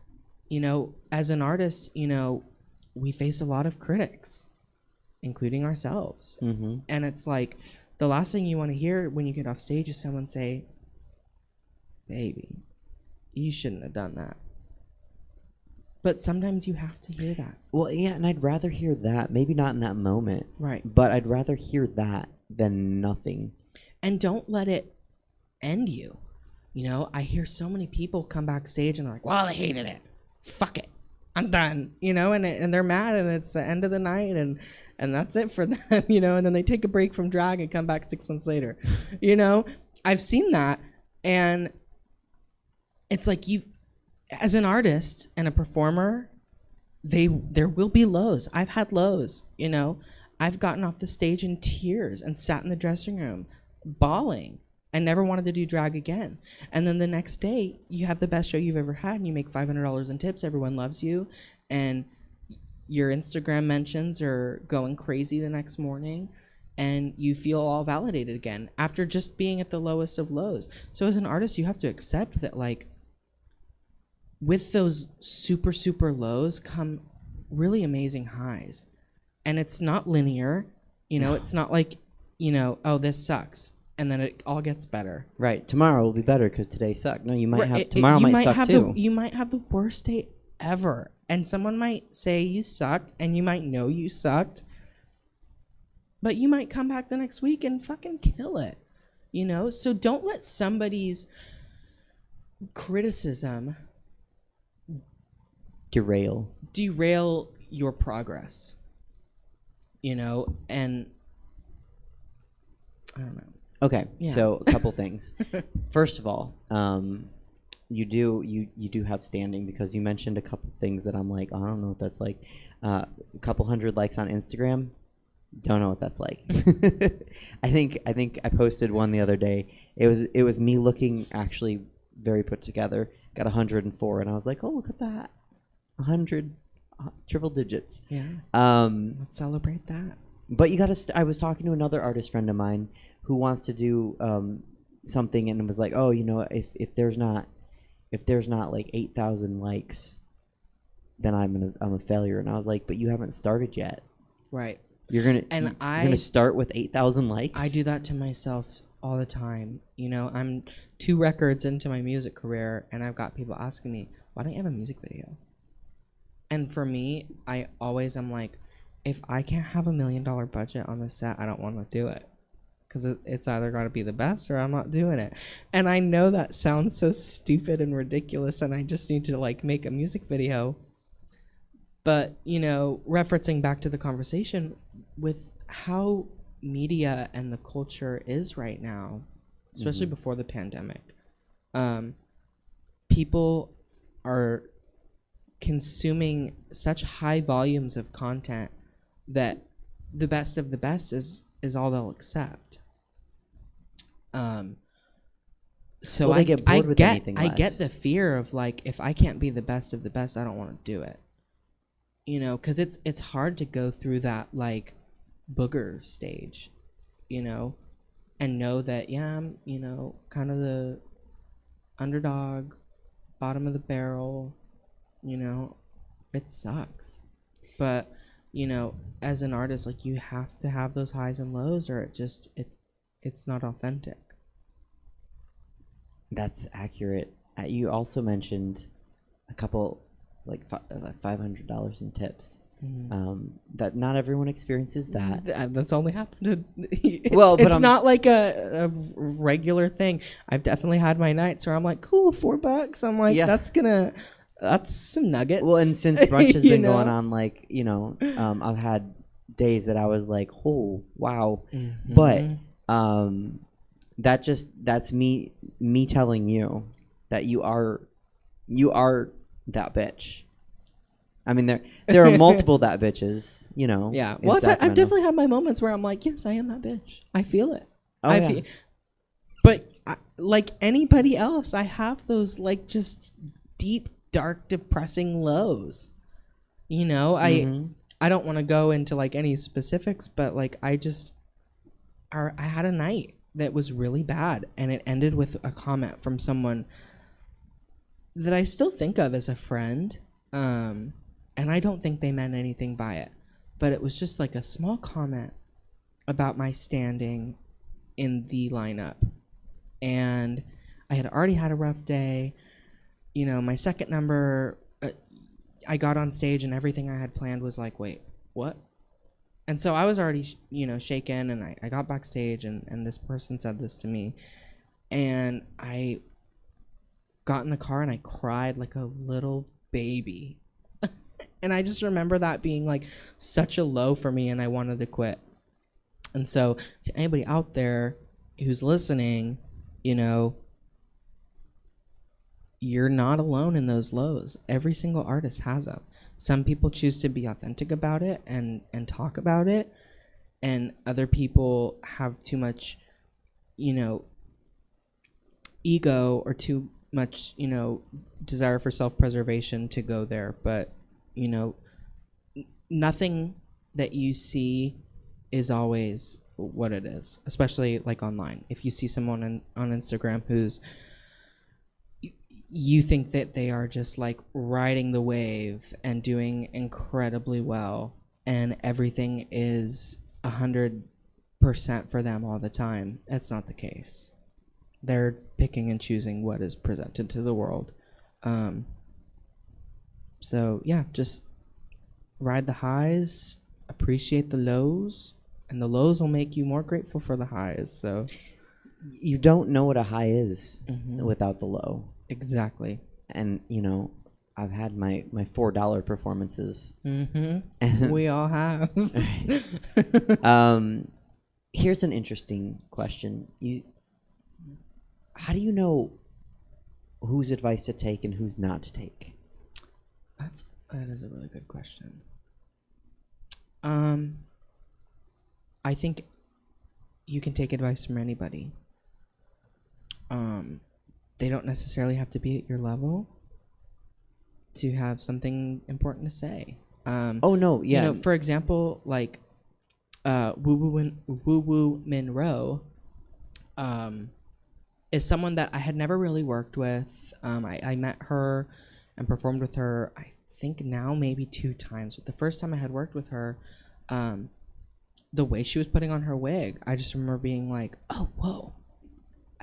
You know, as an artist, you know, we face a lot of critics, including ourselves. And it's like, the last thing you want to hear when you get off stage is someone say, baby, you shouldn't have done that. But sometimes you have to hear that. Well, yeah, and I'd rather hear that. Maybe not in that moment. Right. But I'd rather hear that than nothing. And don't let it end you. You know, I hear so many people come backstage and they're like, well, I hated it. Fuck it. I'm done. You know, and they're mad and it's the end of the night and that's it for them, you know, and then they take a break from drag and come back 6 months later. You know, I've seen that, and it's like, as an artist and a performer, there will be lows. I've had lows, you know. I've gotten off the stage in tears and sat in the dressing room bawling and never wanted to do drag again. And then the next day, you have the best show you've ever had and you make $500 in tips. Everyone loves you. And your Instagram mentions are going crazy the next morning. And you feel all validated again after just being at the lowest of lows. So as an artist, you have to accept that, like, with those super, super lows come really amazing highs. And it's not linear. You know, it's not like, you know, oh, this sucks. and then it all gets better. Right. Tomorrow will be better because today sucked. No, you might Right, have tomorrow you might suck have too. you might have the worst day ever, and someone might say you sucked, and you might know you sucked, but you might come back the next week and fucking kill it, you know? So don't let somebody's criticism Derail. your progress, you know? And I don't know. Okay, Yeah. so a couple things. First of all, you do have standing because you mentioned a couple things that I'm like, oh, I don't know what that's like. A couple hundred likes on Instagram, don't know what that's like. I think I posted one the other day. It was me looking actually very put together. Got 104, and I was like, oh, look at that, 100, triple digits. Yeah. Let's celebrate that. But you gotta. I was talking to another artist friend of mine who wants to do something, and was like, oh, you know, if there's not like 8,000 likes, then I'm a failure. And I was like, but you haven't started yet. Right. You're gonna And you're gonna start with 8,000 likes. I do that to myself all the time. You know, I'm 2 records into my music career, and I've got people asking me, why don't you have a music video? And for me, I always am like, if I can't have $1 million budget on the set, I don't want to do it. Because it's either got to be the best or I'm not doing it. And I know that sounds so stupid and ridiculous, and I just need to, like, make a music video. But, you know, referencing back to the conversation with how media and the culture is right now, especially before the pandemic, people are consuming such high volumes of content that the best of the best is all they'll accept. So Well, they get bored with anything I get less. the fear of, like, if I can't be the best of the best, I don't want to do it. You know, because it's hard to go through that, like, booger stage, you know, and know that, yeah, I'm, you know, kind of the underdog, bottom of the barrel, you know, it sucks. But, you know, as an artist, like, you have to have those highs and lows, or it's not authentic. That's accurate. You also mentioned a couple, like $500 in tips. That not everyone experiences that. That's only happened to Well, but it's I'm- not like a regular thing. I've definitely had my nights where I'm like, cool, $4. I'm like, Yeah. that's some nuggets. Well, and since brunch has You been know? going on, like, you know, I've had days that I was like, oh, wow. Mhm. But that's me telling you that you are that bitch. I mean, there are multiple that bitches, you know. Yeah. in Well, I've Sacramento. definitely had my moments where I'm like, yes, I am that bitch. I feel it. Oh, yeah. But like anybody else, I have those, like, just deep, dark, depressing lows. You know, Mhm. I don't want to go into, like, any specifics, but, like, I had a night that was really bad, and it ended with a comment from someone that I still think of as a friend. And I don't think they meant anything by it, but it was just like a small comment about my standing in the lineup. And I had already had a rough day. You know, my second number, I got on stage and everything I had planned was like, wait, what? And so I was already, you know, shaken, and I got backstage, and this person said this to me. And I got in the car and I cried like a little baby. And I just remember that being, like, such a low for me, and I wanted to quit. And so to anybody out there who's listening, you know, you're not alone in those lows. Every single artist has them. Some people choose to be authentic about it and talk about it, and other people have too much, you know, ego or too much, you know, desire for self-preservation to go there. But, you know, nothing that you see is always what it is, especially, like, online. If you see someone on Instagram who's, you think that they are just, like, riding the wave and doing incredibly well, and everything is 100% percent for them all the time. That's not the case. They're picking and choosing what is presented to the world. So yeah, just ride the highs, appreciate the lows, and the lows will make you more grateful for the highs. So You don't know what a high is without the low. exactly. And, I've had my $4 performances. We all have. Here's an interesting question. How do you know whose advice to take and whose not to take? That is a really good question. I think you can take advice from anybody. They don't necessarily have to be at your level to have something important to say. Oh no, yeah. For example, like Woo Woo Monroe is someone that I had never really worked with. I met her and performed with her, I think now maybe 2 times. But the first time I had worked with her, the way she was putting on her wig, I just remember being like, oh, whoa.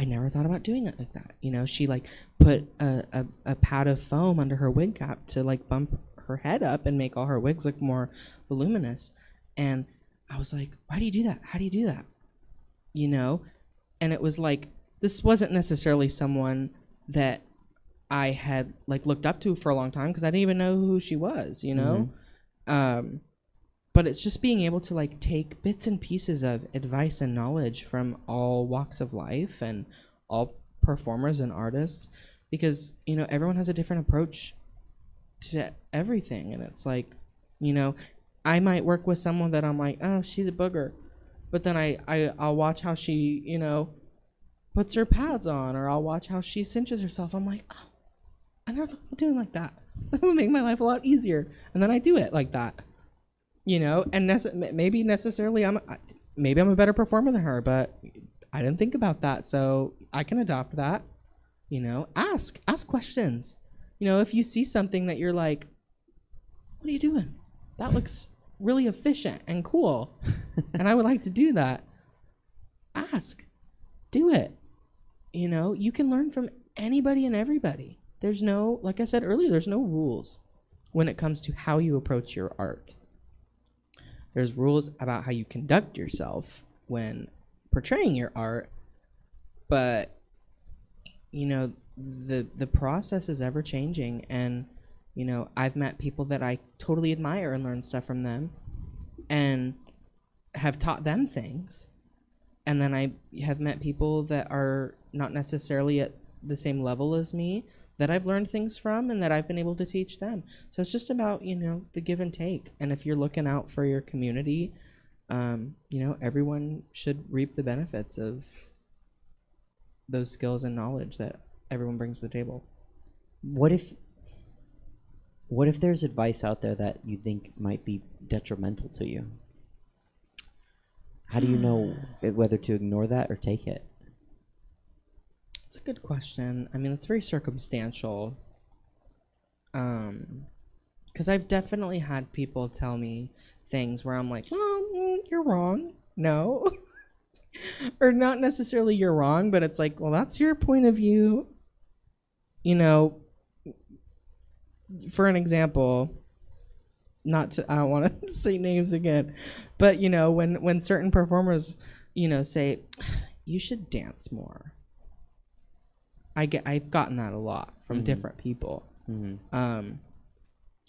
I never thought about doing it like that. She like put a pad of foam under her wig cap to like bump her head up and make all her wigs look more voluminous. And I was like, why do you do that? How do you do that? And it was like, this wasn't necessarily someone that I had like looked up to for a long time because I didn't even know who she was, But it's just being able to like take bits and pieces of advice and knowledge from all walks of life and all performers and artists, because everyone has a different approach to everything. And it's like, I might work with someone that I'm like, oh, she's a booger, but then I'll watch how she puts her pads on, or I'll watch how she cinches herself. I'm like, oh, I never thought of doing like that. That would make my life a lot easier. And then I do it like that. And maybe necessarily I'm a better performer than her, but I didn't think about that, so I can adopt that. Ask questions. If you see something that you're like, what are you doing? That looks really efficient and cool, and I would like to do that. Ask, do it. You can learn from anybody and everybody. There's no, like I said earlier, there's no rules when it comes to how you approach your art. There's rules about how you conduct yourself when portraying your art, but the process is ever changing, and I've met people that I totally admire and learn stuff from them, and have taught them things, and then I have met people that are not necessarily at the same level as me that I've learned things from and that I've been able to teach them. So it's just about, the give and take. And if you're looking out for your community, everyone should reap the benefits of those skills and knowledge that everyone brings to the table. What if there's advice out there that you think might be detrimental to you? How do you know whether to ignore that or take it? It's a good question. I mean, it's very circumstantial. Because I've definitely had people tell me things where I'm like, well, you're wrong. No. Or not necessarily you're wrong, but it's like, well, that's your point of view. For an example, I don't want to say names again, but, when certain performers, say, you should dance more. I've gotten that a lot from different people. And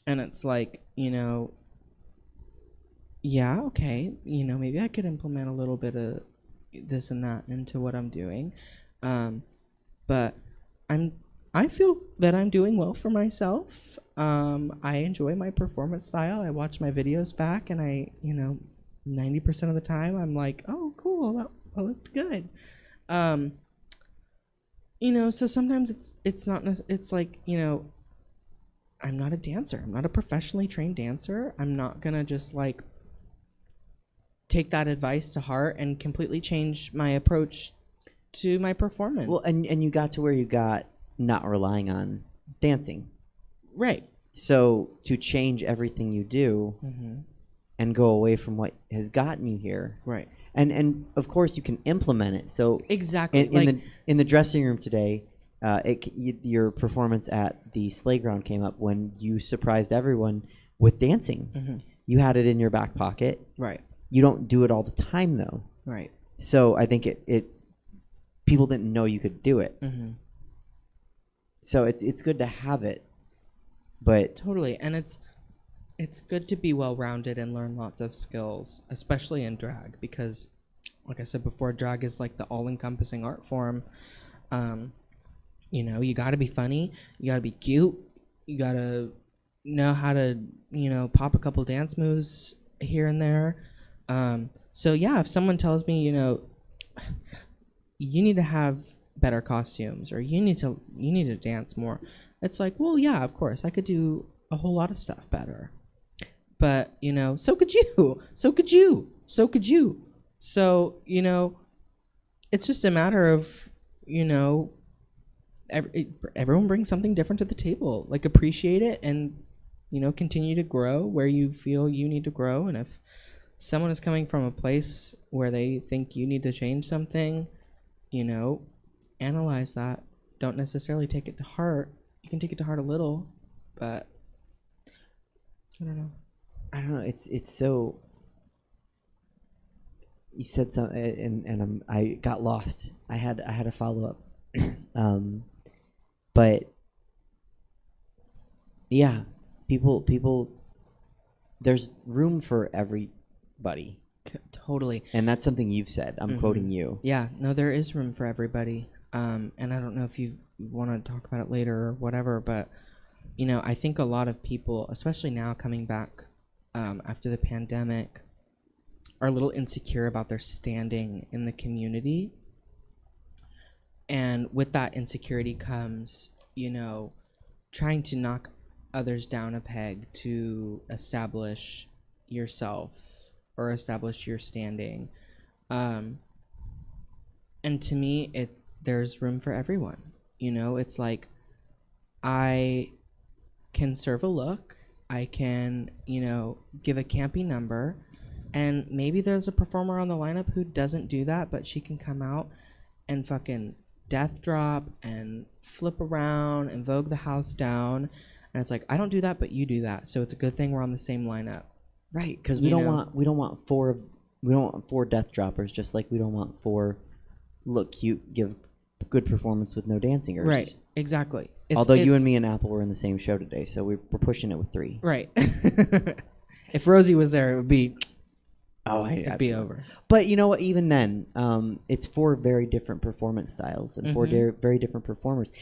it's like, yeah, okay, maybe I could implement a little bit of this and that into what I'm doing. But I feel that I'm doing well for myself. I enjoy my performance style. I watch my videos back, and 90% of the time I'm like, oh, cool, that looked good. So sometimes it's not, it's like, I'm not a dancer. I'm not a professionally trained dancer. I'm not going to just like take that advice to heart and completely change my approach to my performance. Well, and you got to where you got not relying on dancing. Right. So to change everything you do and go away from what has gotten you here. Right. And of course you can implement it. So Exactly. in the dressing room today, your performance at the sleigh ground came up when you surprised everyone with dancing. Mm-hmm. You had it in your back pocket. Right. You don't do it all the time though. Right. So I think it people didn't know you could do it. Mm-hmm. So it's good to have it, but Totally. And it's good to be well-rounded and learn lots of skills, especially in drag, because like I said before, drag is like the all-encompassing art form. You know, you got to be funny, you got to be cute, you got to know how to, pop a couple dance moves here and there. So yeah, if someone tells me, you need to have better costumes, or you need to dance more, it's like, well, yeah, of course I could do a whole lot of stuff better. But, so could you. So could you. So could you. So, it's just a matter of, everyone brings something different to the table. Like, appreciate it and, continue to grow where you feel you need to grow. And if someone is coming from a place where they think you need to change something, analyze that. Don't necessarily take it to heart. You can take it to heart a little, but I don't know. It's so. You said something, and I got lost. I had a follow up, but yeah, people. There's room for everybody, Totally. and that's something you've said. I'm quoting you. Yeah, no, there is room for everybody. And I don't know if you want to talk about it later or whatever, but I think a lot of people, especially now coming back after the pandemic, are a little insecure about their standing in the community. And with that insecurity comes, trying to knock others down a peg to establish yourself or establish your standing. And to me, there's room for everyone. It's like, I can serve a look, I can, give a campy number, and maybe there's a performer on the lineup who doesn't do that, but she can come out and fucking death drop and flip around and vogue the house down. And it's like, I don't do that, but you do that. So it's a good thing we're on the same lineup. Right, because we don't want four death droppers, just like we don't want four look cute, give good performance with no dancingers. Right, exactly. Although you and me and Apple were in the same show today, so we're pushing it with 3. Right. If Rosie was there, it would be... it'd be over. But you know what? Even then, it's 4 very different performance styles and 4 very different performers.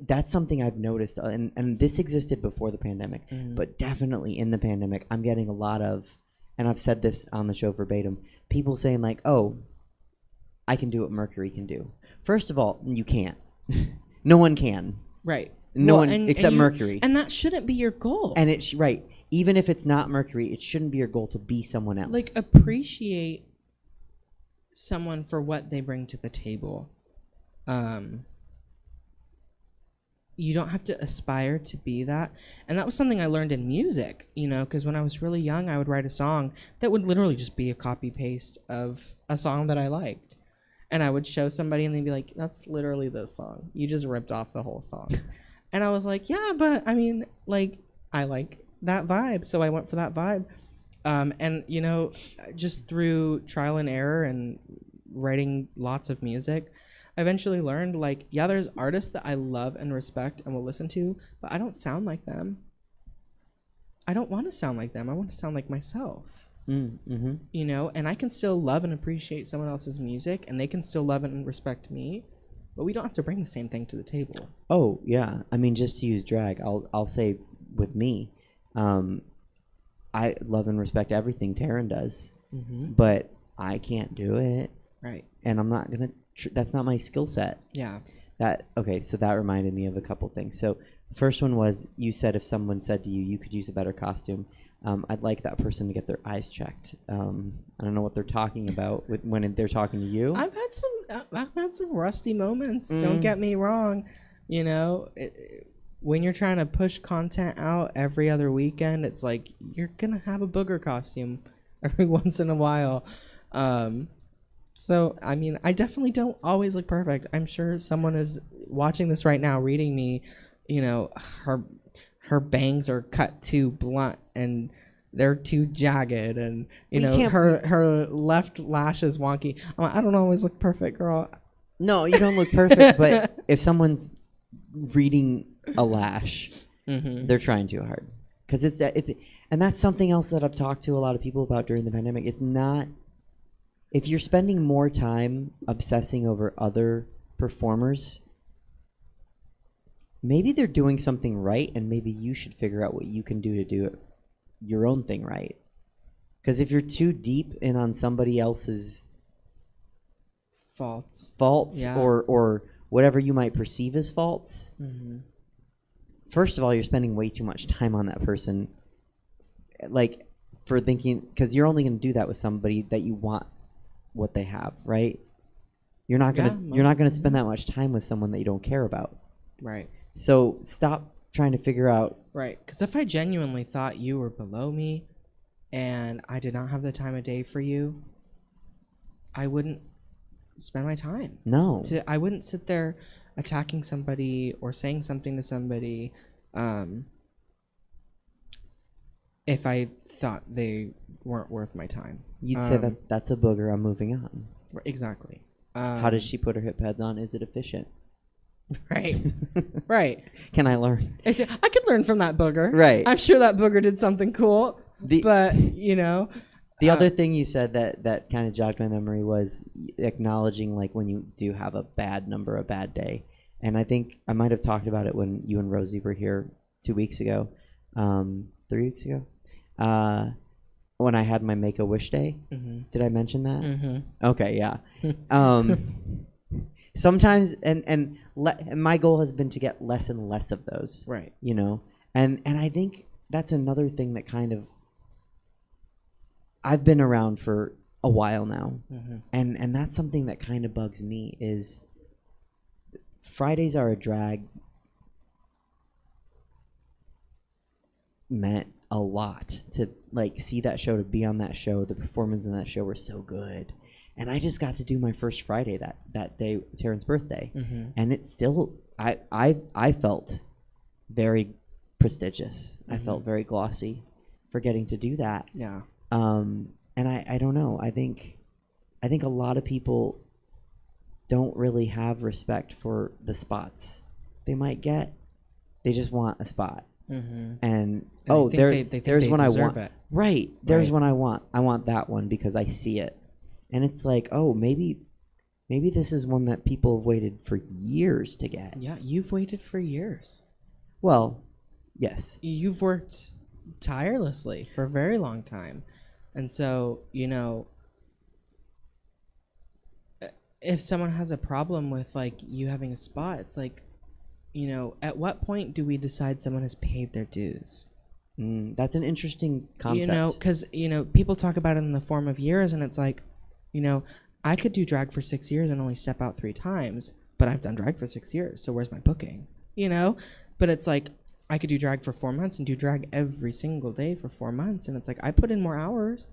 That's something I've noticed, and this existed before the pandemic, but definitely in the pandemic, I'm getting a lot of, and I've said this on the show verbatim, people saying like, "Oh, I can do what Mercury can do." First of all, you can't. No one can. Right. No one except Mercury. And that shouldn't be your goal. And right. Even if it's not Mercury, it shouldn't be your goal to be someone else. Like, appreciate someone for what they bring to the table. You don't have to aspire to be that. And that was something I learned in music, because when I was really young, I would write a song that would literally just be a copy-paste of a song that I liked. And I would show somebody and they'd be like, that's literally this song. You just ripped off the whole song. And I was like, yeah, but I mean, like, I like that vibe, so I went for that vibe. And just through trial and error and writing lots of music, I eventually learned, like, yeah, there's artists that I love and respect and will listen to, but I don't sound like them. I don't want to sound like them. I want to sound like myself. And I can still love and appreciate someone else's music, and they can still love and respect me, but we don't have to bring the same thing to the table. Oh yeah, I mean, just to use drag, I'll say with me, I love and respect everything Taryn does, but I can't do it. Right. And I'm not gonna. That's not my skill set. Yeah. So that reminded me of a couple things. So the first one was, you said if someone said to you, you could use a better costume, I'd like that person to get their eyes checked. I don't know what they're talking about when they're talking to you. I've had some rusty moments. Don't get me wrong. When you're trying to push content out every other weekend, it's like you're gonna have a booger costume every once in a while. So I mean, I definitely don't always look perfect. I'm sure someone is watching this right now, reading me. You know, her bangs are cut too blunt and they're too jagged, and you know her left lash is wonky. I'm like, I don't always look perfect, girl. No, you don't look perfect, but if someone's reading a lash, they're trying too hard. Because and that's something else that I've talked to a lot of people about during the pandemic. It's not, if you're spending more time obsessing over other performers, maybe they're doing something right, and maybe you should figure out what you can do to do it, your own thing right. Because if you're too deep in on somebody else's faults, Yeah. or whatever you might perceive as faults, first of all, you're spending way too much time on that person, like, for thinking, because you're only going to do that with somebody that you want what they have, right? You're not gonna spend that much time with someone that you don't care about. Right. So stop trying to figure out. Right. Because if I genuinely thought you were below me and I did not have the time of day for you, I wouldn't spend my time. No. I wouldn't sit there attacking somebody or saying something to somebody if I thought they weren't worth my time. You'd say that's a booger, I'm moving on. Exactly. How does she put her hip pads on? Is it efficient? Right. Right. Can I learn? I could learn from that booger. Right. I'm sure that booger did something cool. But, you know. The other thing you said that kind of jogged my memory was acknowledging, like, when you do have a bad number, a bad day. And I think I might have talked about it when you and Rosie were here 2 weeks ago, 3 weeks ago, when I had my Make-A-Wish day. Did I mention that? Okay, yeah. Sometimes, and my goal has been to get less and less of those. Right. You know? And I think that's another thing that kind of, I've been around for a while now, and that's something that kind of bugs me is Fridays are a drag meant a lot to, like, see that show, to be on that show. The performances in that show were so good, and I just got to do my first Friday that day, Taryn's birthday, and it's still I felt very prestigious. I felt very glossy for getting to do that. Yeah. And I don't know. I think a lot of people don't really have respect for the spots they might get. They just want a spot. And there's one I want. Right. There's one I want. I want that one because I see it. And it's like, oh, maybe this is one that people have waited for years to get. Yeah, you've waited for years. Well, yes. You've worked tirelessly for a very long time. And so, you know, if someone has a problem with, like, you having a spot, it's like, you know, at what point do we decide someone has paid their dues? That's an interesting concept. You know, because, you know, people talk about it in the form of years, and it's like, you know, I could do drag for 6 years and only step out 3 times, but I've done drag for 6 years, so where's my booking? You know? But it's like, I could do drag for 4 months and do drag every single day for 4 months, and it's like, I put in more hours.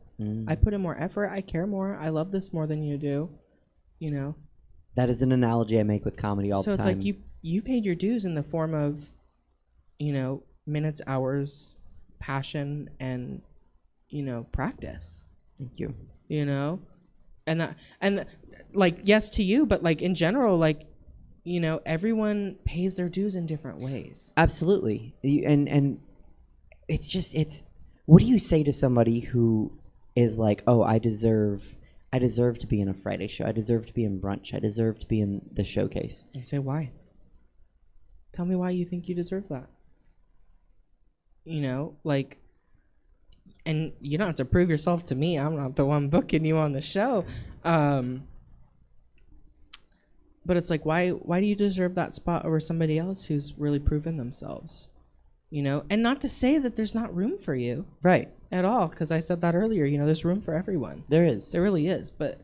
I put in more effort. I care more. I love this more than you do. You know? That is an analogy I make with comedy all the time. So it's like you paid your dues in the form of, you know, minutes, hours, passion, and, you know, practice. Thank you. You know? And like, yes to you, but, like, in general, like, you know, everyone pays their dues in different ways. Absolutely. And it's what do you say to somebody who is like, oh, I deserve to be in a Friday show. I deserve to be in brunch. I deserve to be in the showcase. And say why. Tell me why you think you deserve that. You know, like, and you don't have to prove yourself to me. I'm not the one booking you on the show. But it's like, why do you deserve that spot over somebody else who's really proven themselves? You know, and not to say that there's not room for you. Right. At all, because I said that earlier. You know, there's room for everyone. There is. There really is. But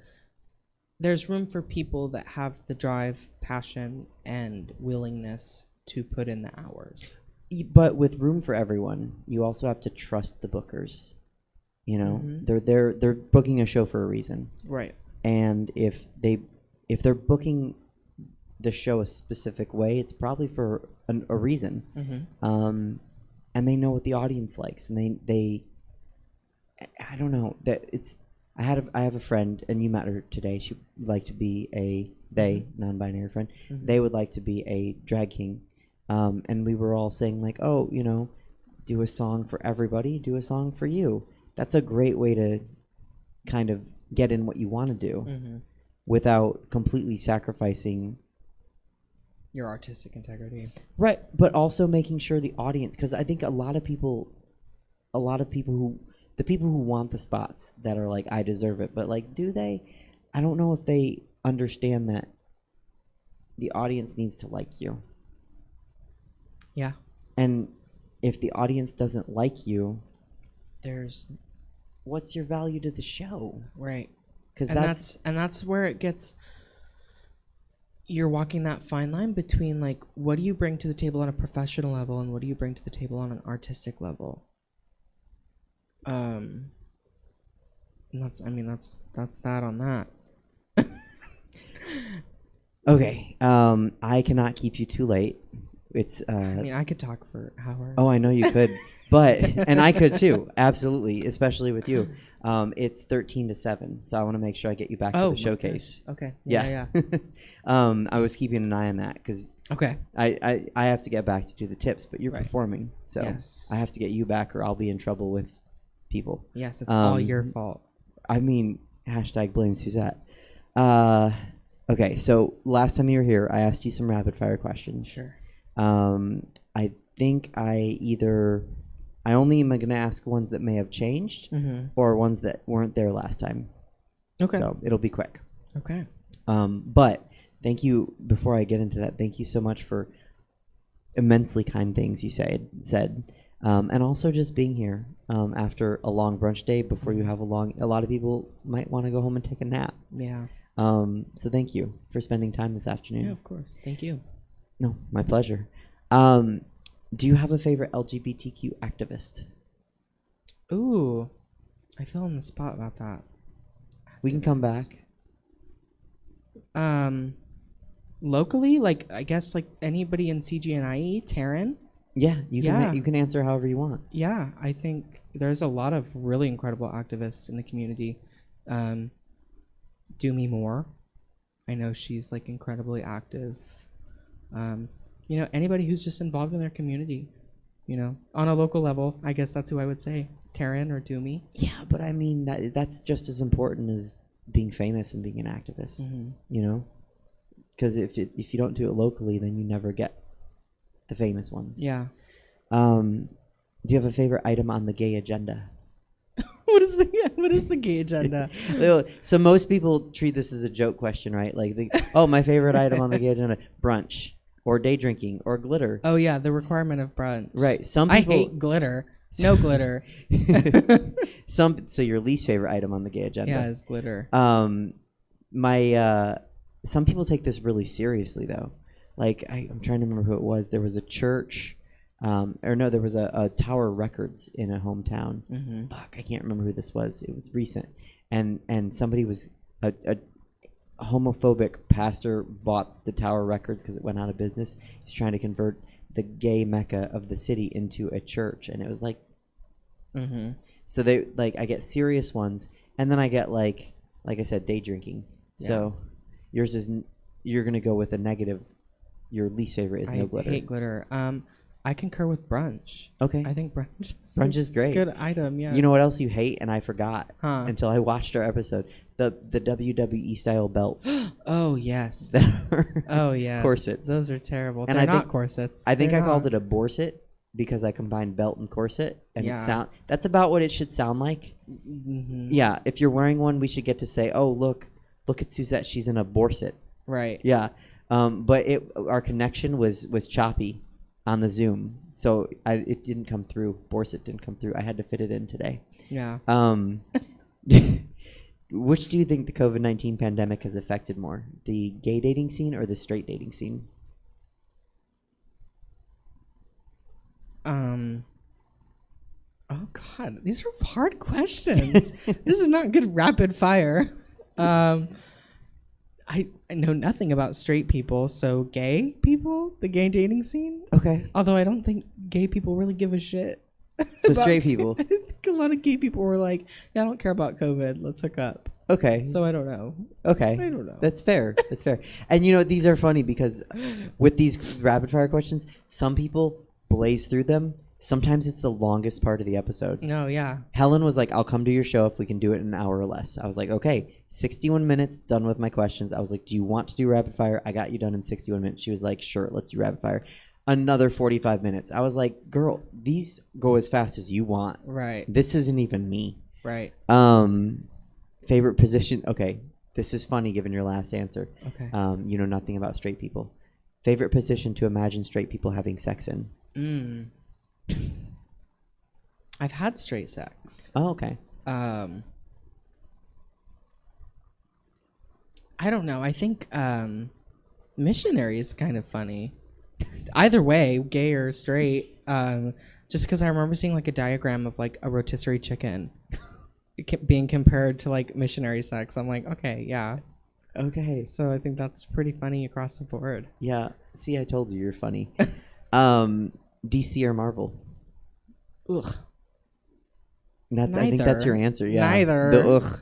there's room for people that have the drive, passion, and willingness to put in the hours. But with room for everyone, you also have to trust the bookers. You know, Mhm. they're booking a show for a reason. Right. And if they're booking the show a specific way, it's probably for a reason. Mm-hmm. And they know what the audience likes, and they I don't know that it's. I have a friend, and you met her today. She would like to be non-binary friend. Mhm. They would like to be a drag king, and we were all saying like, oh, do a song for everybody, do a song for you. That's a great way to kind of get in what you want to do Mm-hmm. without completely sacrificing. Your artistic integrity. Right, but also making sure the audience, because I think a lot of people who want the spots that are like, I deserve it, but like, do they? I don't know if they understand that the audience needs to like you. Yeah. And if the audience doesn't like you, There's what's your value to the show? right. Because And that's where it gets. You're walking that fine line between like, what do you bring to the table on a professional level, and what do you bring to the table on an artistic level. And that's that on that. okay. I cannot keep you too late. It's I mean, I could talk for hours. oh, I know you could, but and I could too, absolutely, especially with you. It's 13-7, so I want to make sure I get you back to the my showcase. gosh. Okay. Yeah. I was keeping an eye on that because Okay. I have to get back to do the tips, but you're Right. performing, so Yes. I have to get you back, or I'll be in trouble with people. Yes, it's all Um, your fault. I mean, #blame Suzette. Okay, so last time you were here, I asked you some rapid fire questions. Sure. I think I only am going to ask ones that may have changed Mm-hmm. or ones that weren't there last time. Okay. So it'll be quick. Okay. But thank you, before I get into that, thank you so much for immensely kind things you said. And also just being here after a long brunch day before you have a lot of people might want to go home and take a nap. Yeah. So thank you for spending time this afternoon. Yeah, of course. Thank you. No, my pleasure. Do you have a favorite LGBTQ activist? Ooh, I feel on the spot about that. We can come back. Locally, like I guess like anybody in CGNIE, Taryn. Yeah, you Yeah. can you can answer however you want. Yeah, I think there's a lot of really incredible activists in the community. Do Me More. I know she's like incredibly active. Anybody who's just involved in their community, on a local level, I guess that's who I would say. Taryn or Do Me. Yeah, but I mean that's just as important as being famous and being an activist. Mm-hmm. Because if you don't do it locally, then you never get the famous ones. Yeah. Do you have a favorite item on the gay agenda? What is the gay agenda? So most people treat this as a joke question, right? Like, my favorite item on the gay agenda: brunch, or day drinking, or glitter. Oh yeah, the requirement of brunch. Right. Some I people hate glitter. No glitter. So your least favorite item on the gay agenda? Yeah, is glitter. Some people take this really seriously though. Like I'm trying to remember who it was. There was a church, there was a Tower Records in a hometown. Mm-hmm. Fuck, I can't remember who this was. It was recent, and somebody was a homophobic pastor bought the Tower Records because it went out of business. He's trying to convert the gay mecca of the city into a church, and it was like, Mm-hmm. so they I get serious ones, and then I get like I said, day drinking. Yeah. So yours is you're gonna go with a negative. Your least favorite is no glitter. I hate glitter. I concur with brunch. Okay, I think brunch is great. Good item. Yeah. You know what else you hate, and I forgot Huh. until I watched our episode. The WWE style belts. Oh yes. that are Oh yes. corsets. Those are terrible. And They're I not think- corsets. I think They're I called not. it a borset because I combined belt and corset, and Yeah. that's about what it should sound like. Mhm. Yeah, if you're wearing one, we should get to say, "Oh, look at Suzette, she's in a borset." Right. Yeah, but our connection was choppy on the Zoom, so it didn't come through. Borset didn't come through. I had to fit it in today. Yeah. Which do you think the COVID-19 pandemic has affected more, the gay dating scene or the straight dating scene? Oh God, these are hard questions. This is not good rapid fire. I know nothing about straight people, so gay people, the gay dating scene. Okay. Although I don't think gay people really give a shit. So about- straight people. I think a lot of gay people were like, "Yeah, I don't care about COVID. Let's hook up." Okay. So I don't know. Okay. I don't know. That's fair. That's fair. And you know, these are funny because with these rapid fire questions, some people blaze through them. Sometimes it's the longest part of the episode. No, yeah. Helen was like, I'll come to your show if we can do it in an hour or less. I was like, okay, 61 minutes, done with my questions. I was like, do you want to do rapid fire? I got you done in 61 minutes. She was like, sure, let's do rapid fire. Another 45 minutes. I was like, girl, these go as fast as you want. Right. This isn't even me. Right. Favorite position. Okay, this is funny given your last answer. Okay. You know nothing about straight people. Favorite position to imagine straight people having sex in. I've had straight sex. Oh, okay. I don't know. I think missionary is kind of funny. Either way, gay or straight. Just because I remember seeing like a diagram of like a rotisserie chicken being compared to like missionary sex. I'm like, okay, yeah. Okay. So I think that's pretty funny across the board. Yeah. See, I told you you're funny. DC or Marvel? Ugh. I think that's your answer. Yeah. Neither. The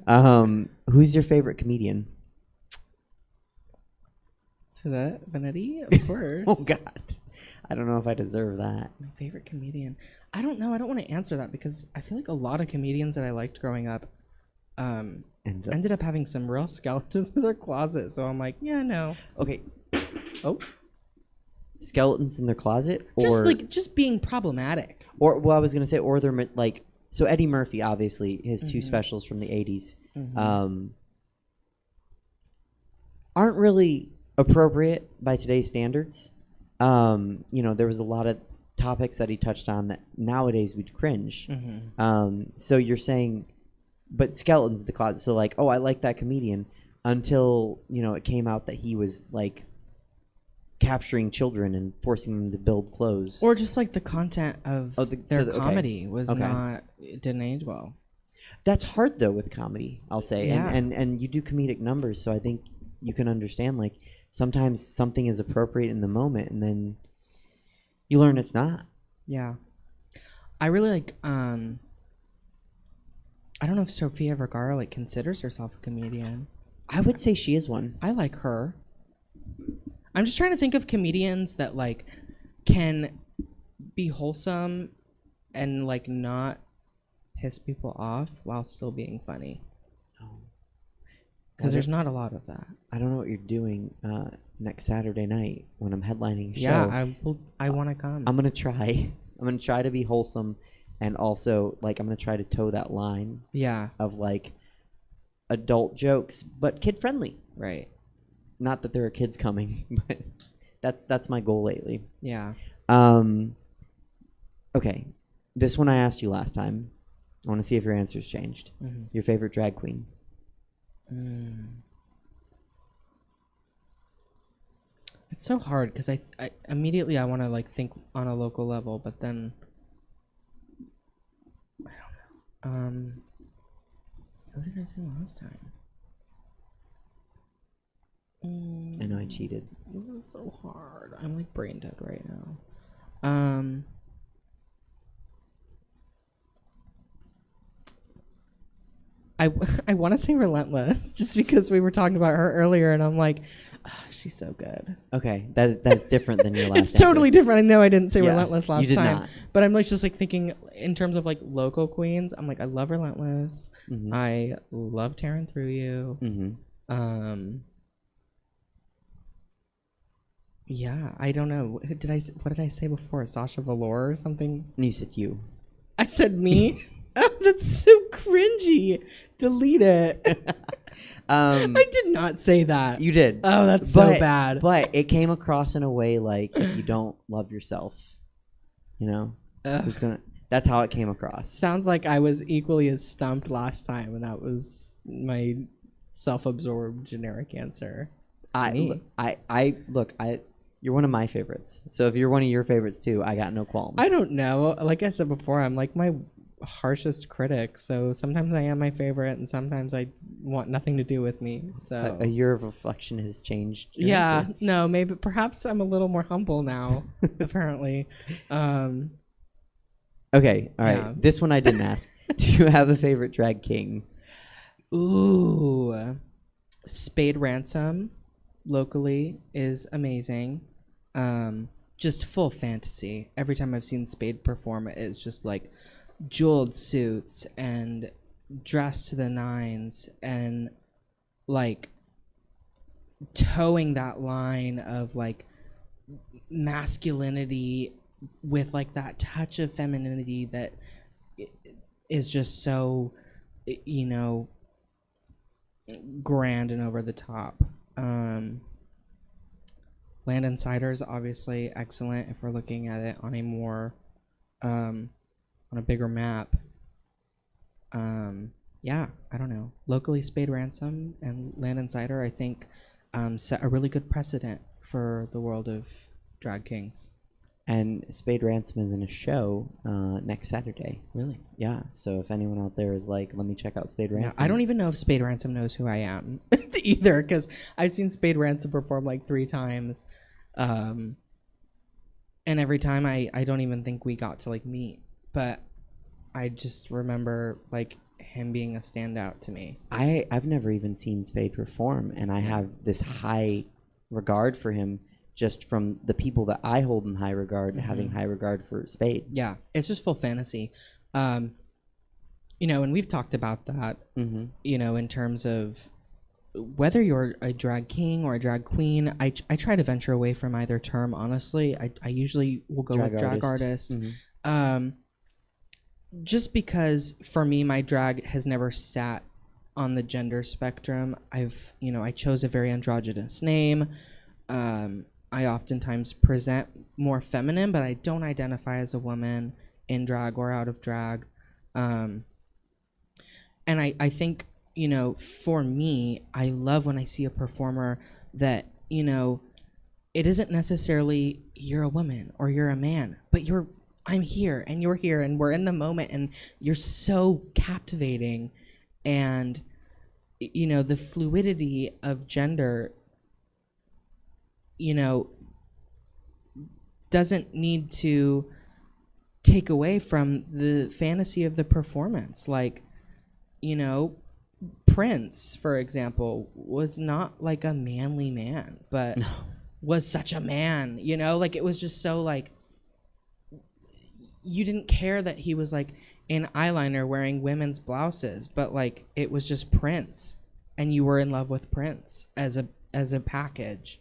ugh. Who's your favorite comedian? Suzette, Veneti, of course. Oh God. I don't know if I deserve that. My favorite comedian. I don't know. I don't want to answer that because I feel like a lot of comedians that I liked growing up ended up having some real skeletons in their closet. So I'm like, yeah, no. Okay. Oh. Skeletons in their closet, or just being problematic. Or well, I was gonna say, or they're like, so Eddie Murphy, obviously, his two specials from the '80s, aren't really appropriate by today's standards. You know, there was a lot of topics that he touched on that nowadays we'd cringe. So you're saying, but skeletons in the closet. So like, oh, I like that comedian until, you know, it came out that he was like capturing children and forcing them to build clothes. Or just like the content of their comedy was it didn't age well. That's hard though with comedy, I'll say. Yeah. And you do comedic numbers, so I think you can understand like sometimes something is appropriate in the moment and then you learn it's not. Yeah. I really like I don't know if Sofia Vergara like considers herself a comedian. I would say she is one. I like her. I'm just trying to think of comedians that like can be wholesome and like not piss people off while still being funny. Because there's not a lot of that. I don't know what you're doing next Saturday night when I'm headlining a show. Yeah, I want to come. I'm gonna try. I'm gonna try to be wholesome, and also like I'm gonna try to toe that line. Yeah. Of like adult jokes, but kid friendly. Right. Not that there are kids coming, but that's my goal lately. Yeah. Okay, this one I asked you last time. I want to see if your answer's changed. Your favorite drag queen? It's so hard because I immediately I want to like think on a local level, but then I don't know. What did I say last time? I know I cheated. This is so hard. I'm like brain dead right now. I want to say Relentless just because we were talking about her earlier and I'm like, oh, she's so good. Okay, that's different than your last It's totally answer. different. I know I didn't say Yeah, Relentless you last did time. not. But I'm like just like thinking in terms of like local queens, I'm like I love Relentless. I love Tearing Through You. Yeah, I don't know. What did I say before? Sasha Velour or something? You said you. I said me? Oh, that's so cringy. Delete it. I did not say that. You did. Oh, that's so bad. But it came across in a way like if you don't love yourself, you know, that's how it came across. Sounds like I was equally as stumped last time, and that was my self-absorbed generic answer. Look, You're one of my favorites. So if you're one of your favorites too, I got no qualms. I don't know. Like I said before, I'm like my harshest critic. So sometimes I am my favorite, and sometimes I want nothing to do with me. So A year of reflection has changed. your yeah, answer. no, maybe perhaps I'm a little more humble now. Apparently, Okay, all right. Yeah. This one I didn't ask. Do you have a favorite drag king? ooh, Spade Ransom locally is amazing. Just full fantasy. Every time I've seen Spade perform, it's just like jeweled suits and dressed to the nines and like towing that line of like masculinity with like that touch of femininity that is just so, you know, grand and over the top. Land Insider is obviously excellent if we're looking at it on a more on a bigger map. Yeah, I don't know. Locally, Spade Ransom and Land Insider, I think, set a really good precedent for the world of drag kings. And Spade Ransom is in a show next Saturday. Really? Yeah. So if anyone out there is like, let me check out Spade Yeah, Ransom. I don't even know if Spade Ransom knows who I am either, because I've seen Spade Ransom perform like 3 times. And every time I don't even think we got to like meet. But I just remember like him being a standout to me. I've never even seen Spade perform, and I have this high regard for him just from the people that I hold in high regard, having high regard for Spade. Yeah, it's just full fantasy. You know, and we've talked about that, you know, in terms of whether you're a drag king or a drag queen. I try to venture away from either term, honestly. I usually will go with drag artist. Just because for me, my drag has never sat on the gender spectrum. You know, I chose a very androgynous name. I oftentimes present more feminine, but I don't identify as a woman in drag or out of drag. And I think, you know, for me, I love when I see a performer that, you know, it isn't necessarily you're a woman or you're a man, but I'm here and you're here and we're in the moment and you're so captivating. And, you know, the fluidity of gender, you know, doesn't need to take away from the fantasy of the performance. Like, you know, Prince, for example, was not like a manly man, but was such a man, you know? Like, it was just so, like, you didn't care that he was, like, in eyeliner wearing women's blouses, but, like, it was just Prince, and you were in love with Prince as a package,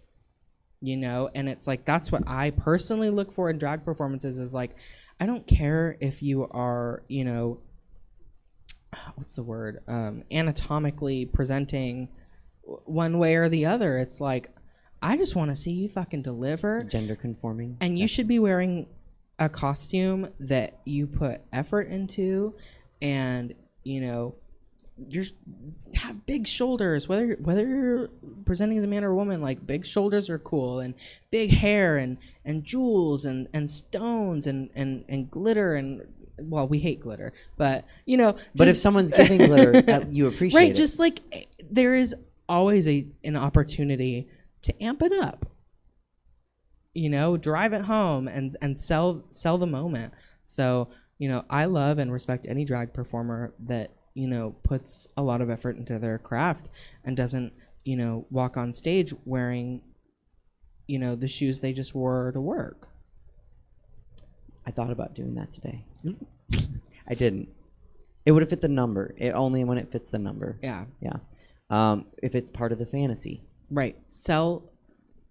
you know? And it's, like, that's what I personally look for in drag performances is, like, I don't care if you are, you know, what's the word, anatomically presenting one way or the other. It's like, I just want to see you fucking deliver. Gender conforming. And you should be wearing a costume that you put effort into, and, you know, have big shoulders, whether you're presenting as a man or a woman. Like, big shoulders are cool, and big hair and jewels and stones and glitter. And well, we hate glitter, but, you know, But if someone's giving glitter, you appreciate it. right, just like there is always an opportunity to amp it up, you know, drive it home and sell the moment. So, you know, I love and respect any drag performer that, you know, puts a lot of effort into their craft and doesn't, you know, walk on stage wearing, you know, the shoes they just wore to work. I thought about doing that today. I didn't. It would have fit the number. It only when it fits the number. Yeah. Yeah. If it's part of the fantasy. Right. Sell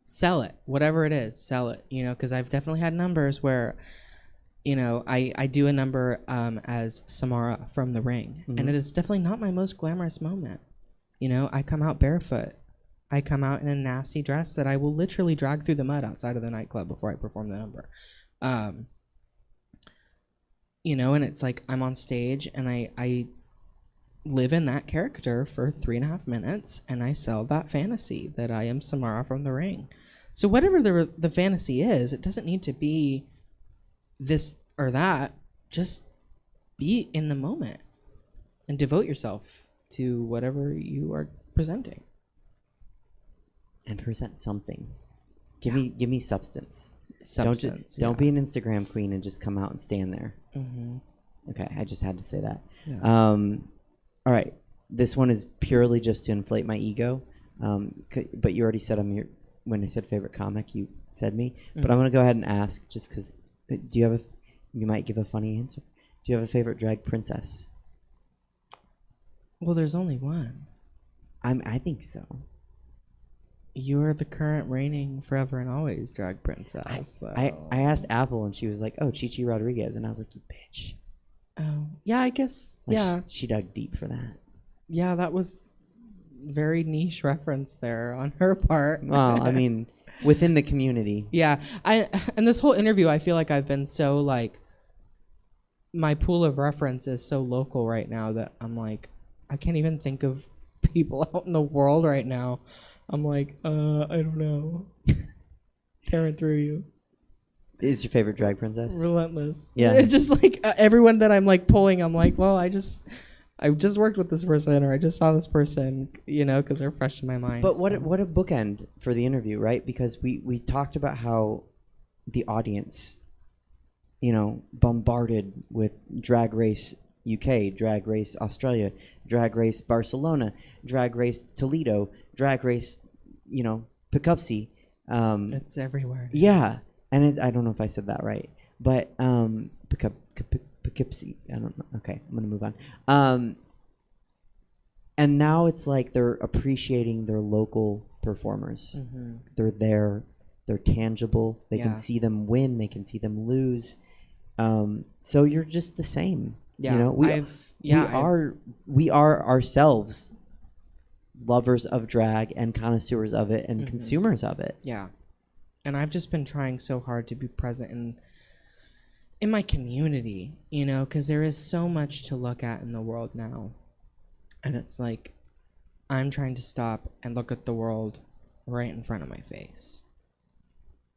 it. Whatever it is, sell it. You know, because I've definitely had numbers where, you know, I do a number as Samara from The Ring, and it is definitely not my most glamorous moment. You know, I come out barefoot. I come out in a nasty dress that I will literally drag through the mud outside of the nightclub before I perform the number. You know, and it's like I'm on stage and I live in that character for 3.5 minutes, and I sell that fantasy that I am Samara from The Ring. So whatever the fantasy is, it doesn't need to be this or that. Just be in the moment and devote yourself to whatever you are presenting. And present something. Give me substance. Substance. Don't be an Instagram queen and just come out and stand there. Mm-hmm. Okay, I just had to say that. Yeah. All right, this one is purely just to inflate my ego. But you already said when I said favorite comic, you said me. But I'm gonna go ahead and ask just because. Do you have a? You might give a funny answer. Do you have a favorite drag princess? Well, there's only one. I think so. You're the current reigning forever and always drag princess. I asked Apple and she was like, "Oh, Chichi Rodriguez," and I was like, "You bitch." Oh, yeah, I guess. Like, yeah. She dug deep for that. Yeah, that was very niche reference there on her part. Well, I mean, within the community. Yeah, and this whole interview, I feel like I've been so like, my pool of reference is so local right now that I'm like, I can't even think of people out in the world right now. I'm like, I don't know. Tearing through you. Is your favorite drag princess? Relentless. Yeah. It's just like everyone that I'm like pulling, I'm like, well, I just worked with this person, or I just saw this person, because they're fresh in my mind. But what a bookend for the interview, right? Because we talked about how the audience, bombarded with Drag Race UK, Drag Race Australia, Drag Race Barcelona, Drag Race Toledo, Drag Race, Poughkeepsie. It's everywhere. Yeah, and I don't know if I said that right, but Poughkeepsie. I don't know. Okay, I'm gonna move on. And now it's like they're appreciating their local performers. Mm-hmm. They're there. They're tangible. They Yeah. can see them win. They can see them lose. So you're just the same. Yeah, We are ourselves lovers of drag and connoisseurs of it and Mhm. consumers of it. Yeah. And I've just been trying so hard to be present in my community, because there is so much to look at in the world now. And it's like, I'm trying to stop and look at the world right in front of my face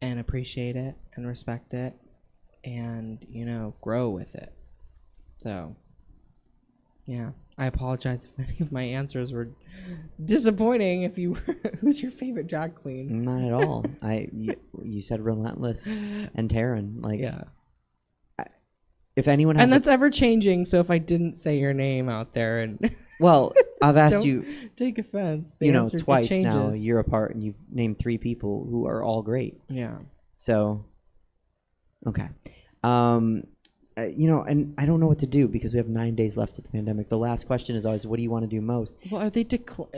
and appreciate it and respect it and, grow with it. So, yeah. I apologize if many of my answers were disappointing. If you were, who's your favorite drag queen? Not at all. You said Relentless and Taryn. Like, Yeah. if anyone has And that's ever changing. So if I didn't say your name out there, and well, I've asked don't you, take offense. The answer twice changes. now, a year apart, and you've named 3 people who are all great. Yeah. So, okay. And I don't know what to do because we have 9 days left of the pandemic. The last question is always, what do you want to do most? Well, are they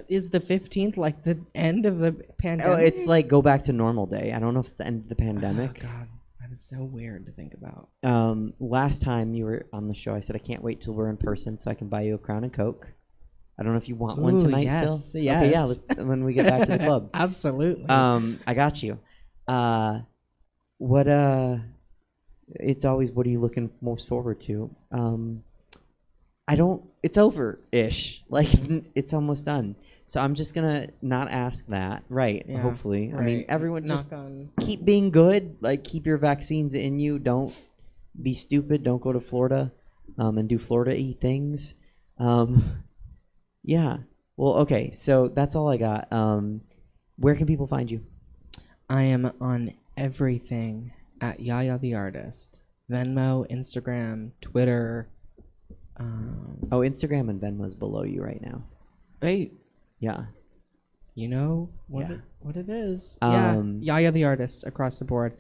is the 15th like the end of the pandemic? Oh, it's like go back to normal day. I don't know if it's the end of the pandemic. Oh, God, that is so weird to think about. Last time you were on the show, I said I can't wait till we're in person so I can buy you a Crown and Coke. I don't know if you want one Ooh, tonight yes, still. yes. Okay, yeah. When we get back to the club. Absolutely. I got you. It's always, what are you looking most forward to? It's over-ish. Like, it's almost done. So I'm just going to not ask that. Right, Yeah, hopefully. I mean, right. everyone Knock just on. keep being good. Like, keep your vaccines in you. Don't be stupid. Don't go to Florida and do Florida-y things. Yeah. Well, okay. So that's all I got. Where can people find you? I am on everything at Yaya the Artist. Venmo, Instagram, Twitter. Oh, Instagram and Venmo's below you right now. Wait, Yeah. you know what, Yeah. what it is. Um, Yeah, Yaya the Artist across the board.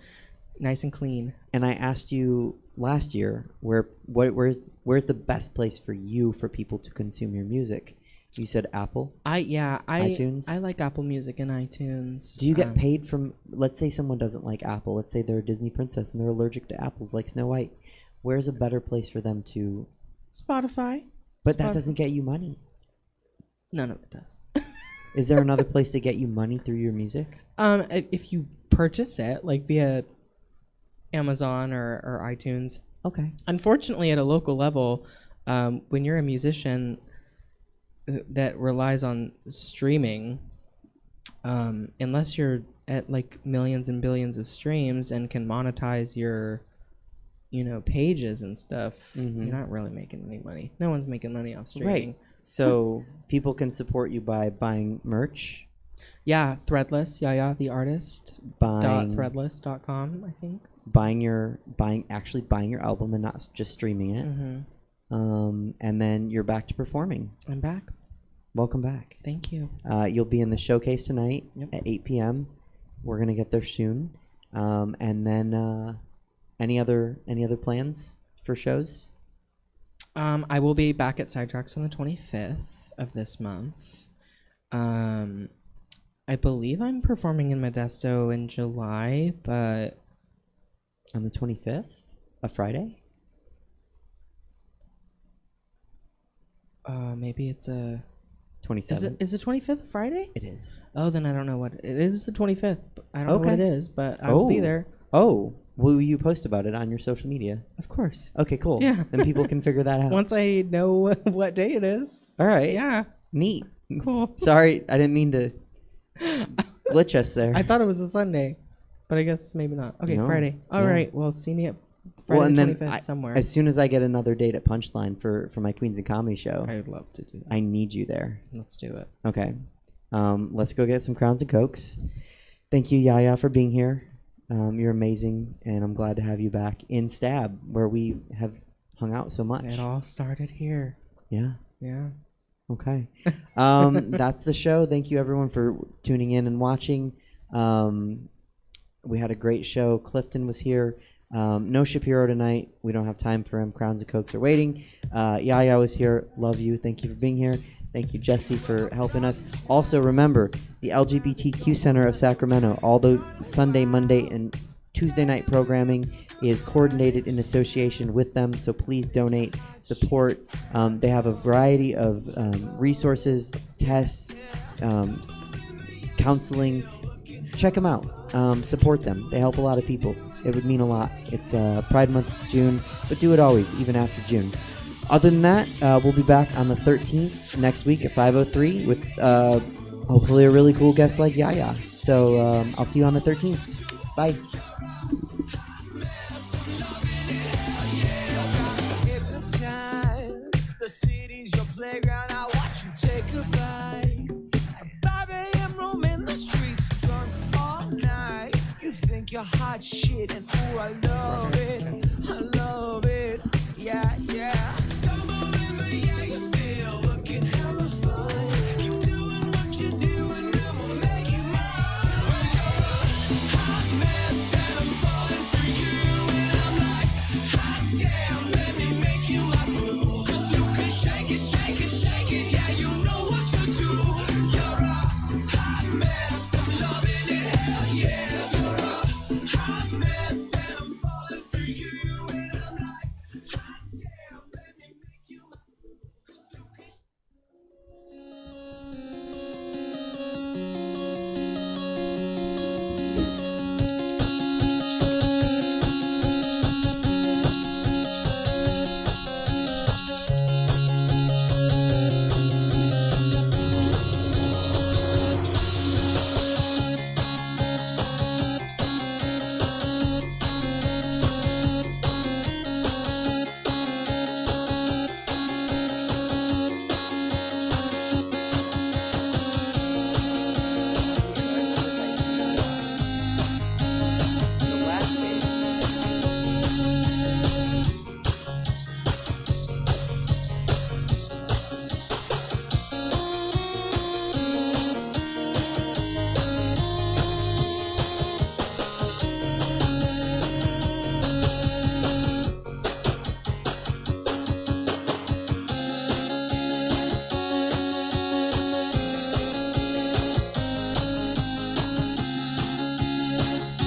Nice and clean. And I asked you last year where's the best place for people to consume your music? You said Apple. iTunes. iTunes? I like Apple Music and iTunes. Do you get paid from? Let's say someone doesn't like Apple. Let's say they're a Disney princess and they're allergic to apples, like Snow White. Where's a better place for them to? Spotify? But that doesn't get you money. None of it does. Is there another place to get you money through your music? If you purchase it, like via Amazon or iTunes. Okay. Unfortunately, at a local level, when you're a musician that relies on streaming, unless you're at like millions and billions of streams and can monetize your, pages and stuff, you're not really making any money. No one's making money off streaming. Right. So people can support you by buying merch, Yeah, Threadless, Yaya the artist. buying .threadless.com, I think. buying your album and not just streaming it. And then you're back to performing. I'm back. Welcome back. Thank you. You'll be in the showcase tonight at 8 p.m. We're gonna get there soon. And then any other plans for shows? I will be back at Sidetracks on the 25th of this month. I believe I'm performing in Modesto in July, but On the 25th, a Friday. maybe it's a 27th. is the 25th a Friday? It is. Oh, then I don't know what it is. The 25th. But I don't know what it is, but I'll be there. Oh, will you post about it on your social media? Of course. Okay, cool. Yeah. Then people can figure that out. Once I know what day it is. All right. Yeah. Neat. Cool. Sorry, I didn't mean to glitch us there. I thought it was a Sunday, but I guess maybe not. Okay, No. Friday. All Yeah. right. Well, see me at Friday and the then 25th somewhere. as soon as I get another date at Punchline for my Queens and Comedy show, I would love to do that. I need you there. Let's do it. Okay. Let's go get some Crowns and Cokes. Thank you, Yaya, for being here. You're amazing, and I'm glad to have you back in Stab, where we have hung out so much. It all started here. Yeah. Yeah. Okay. That's the show. Thank you, everyone, for tuning in and watching. We had a great show. Clifton was here. No Shapiro tonight. We don't have time for him. Crowns and Cokes are waiting. Yaya was here. Love you. Thank you for being here. Thank you, Jesse, for helping us. Also, remember, the LGBTQ Center of Sacramento, all the Sunday, Monday, and Tuesday night programming is coordinated in association with them, so please donate, support. They have a variety of resources, tests, counseling. Check them out. Support them. They help a lot of people. It would mean a lot. It's Pride Month, it's June, but do it always, even after June. Other than that, we'll be back on the 13th next week at 5:03 with hopefully a really cool guest like Yaya. So I'll see you on the 13th. Bye. Hypnotized. The city's your playground. I watch you take a bite. At 5 a.m. roaming the streets, drunk all night. You think you're hot shit, and ooh, I love it. I love it. Yeah.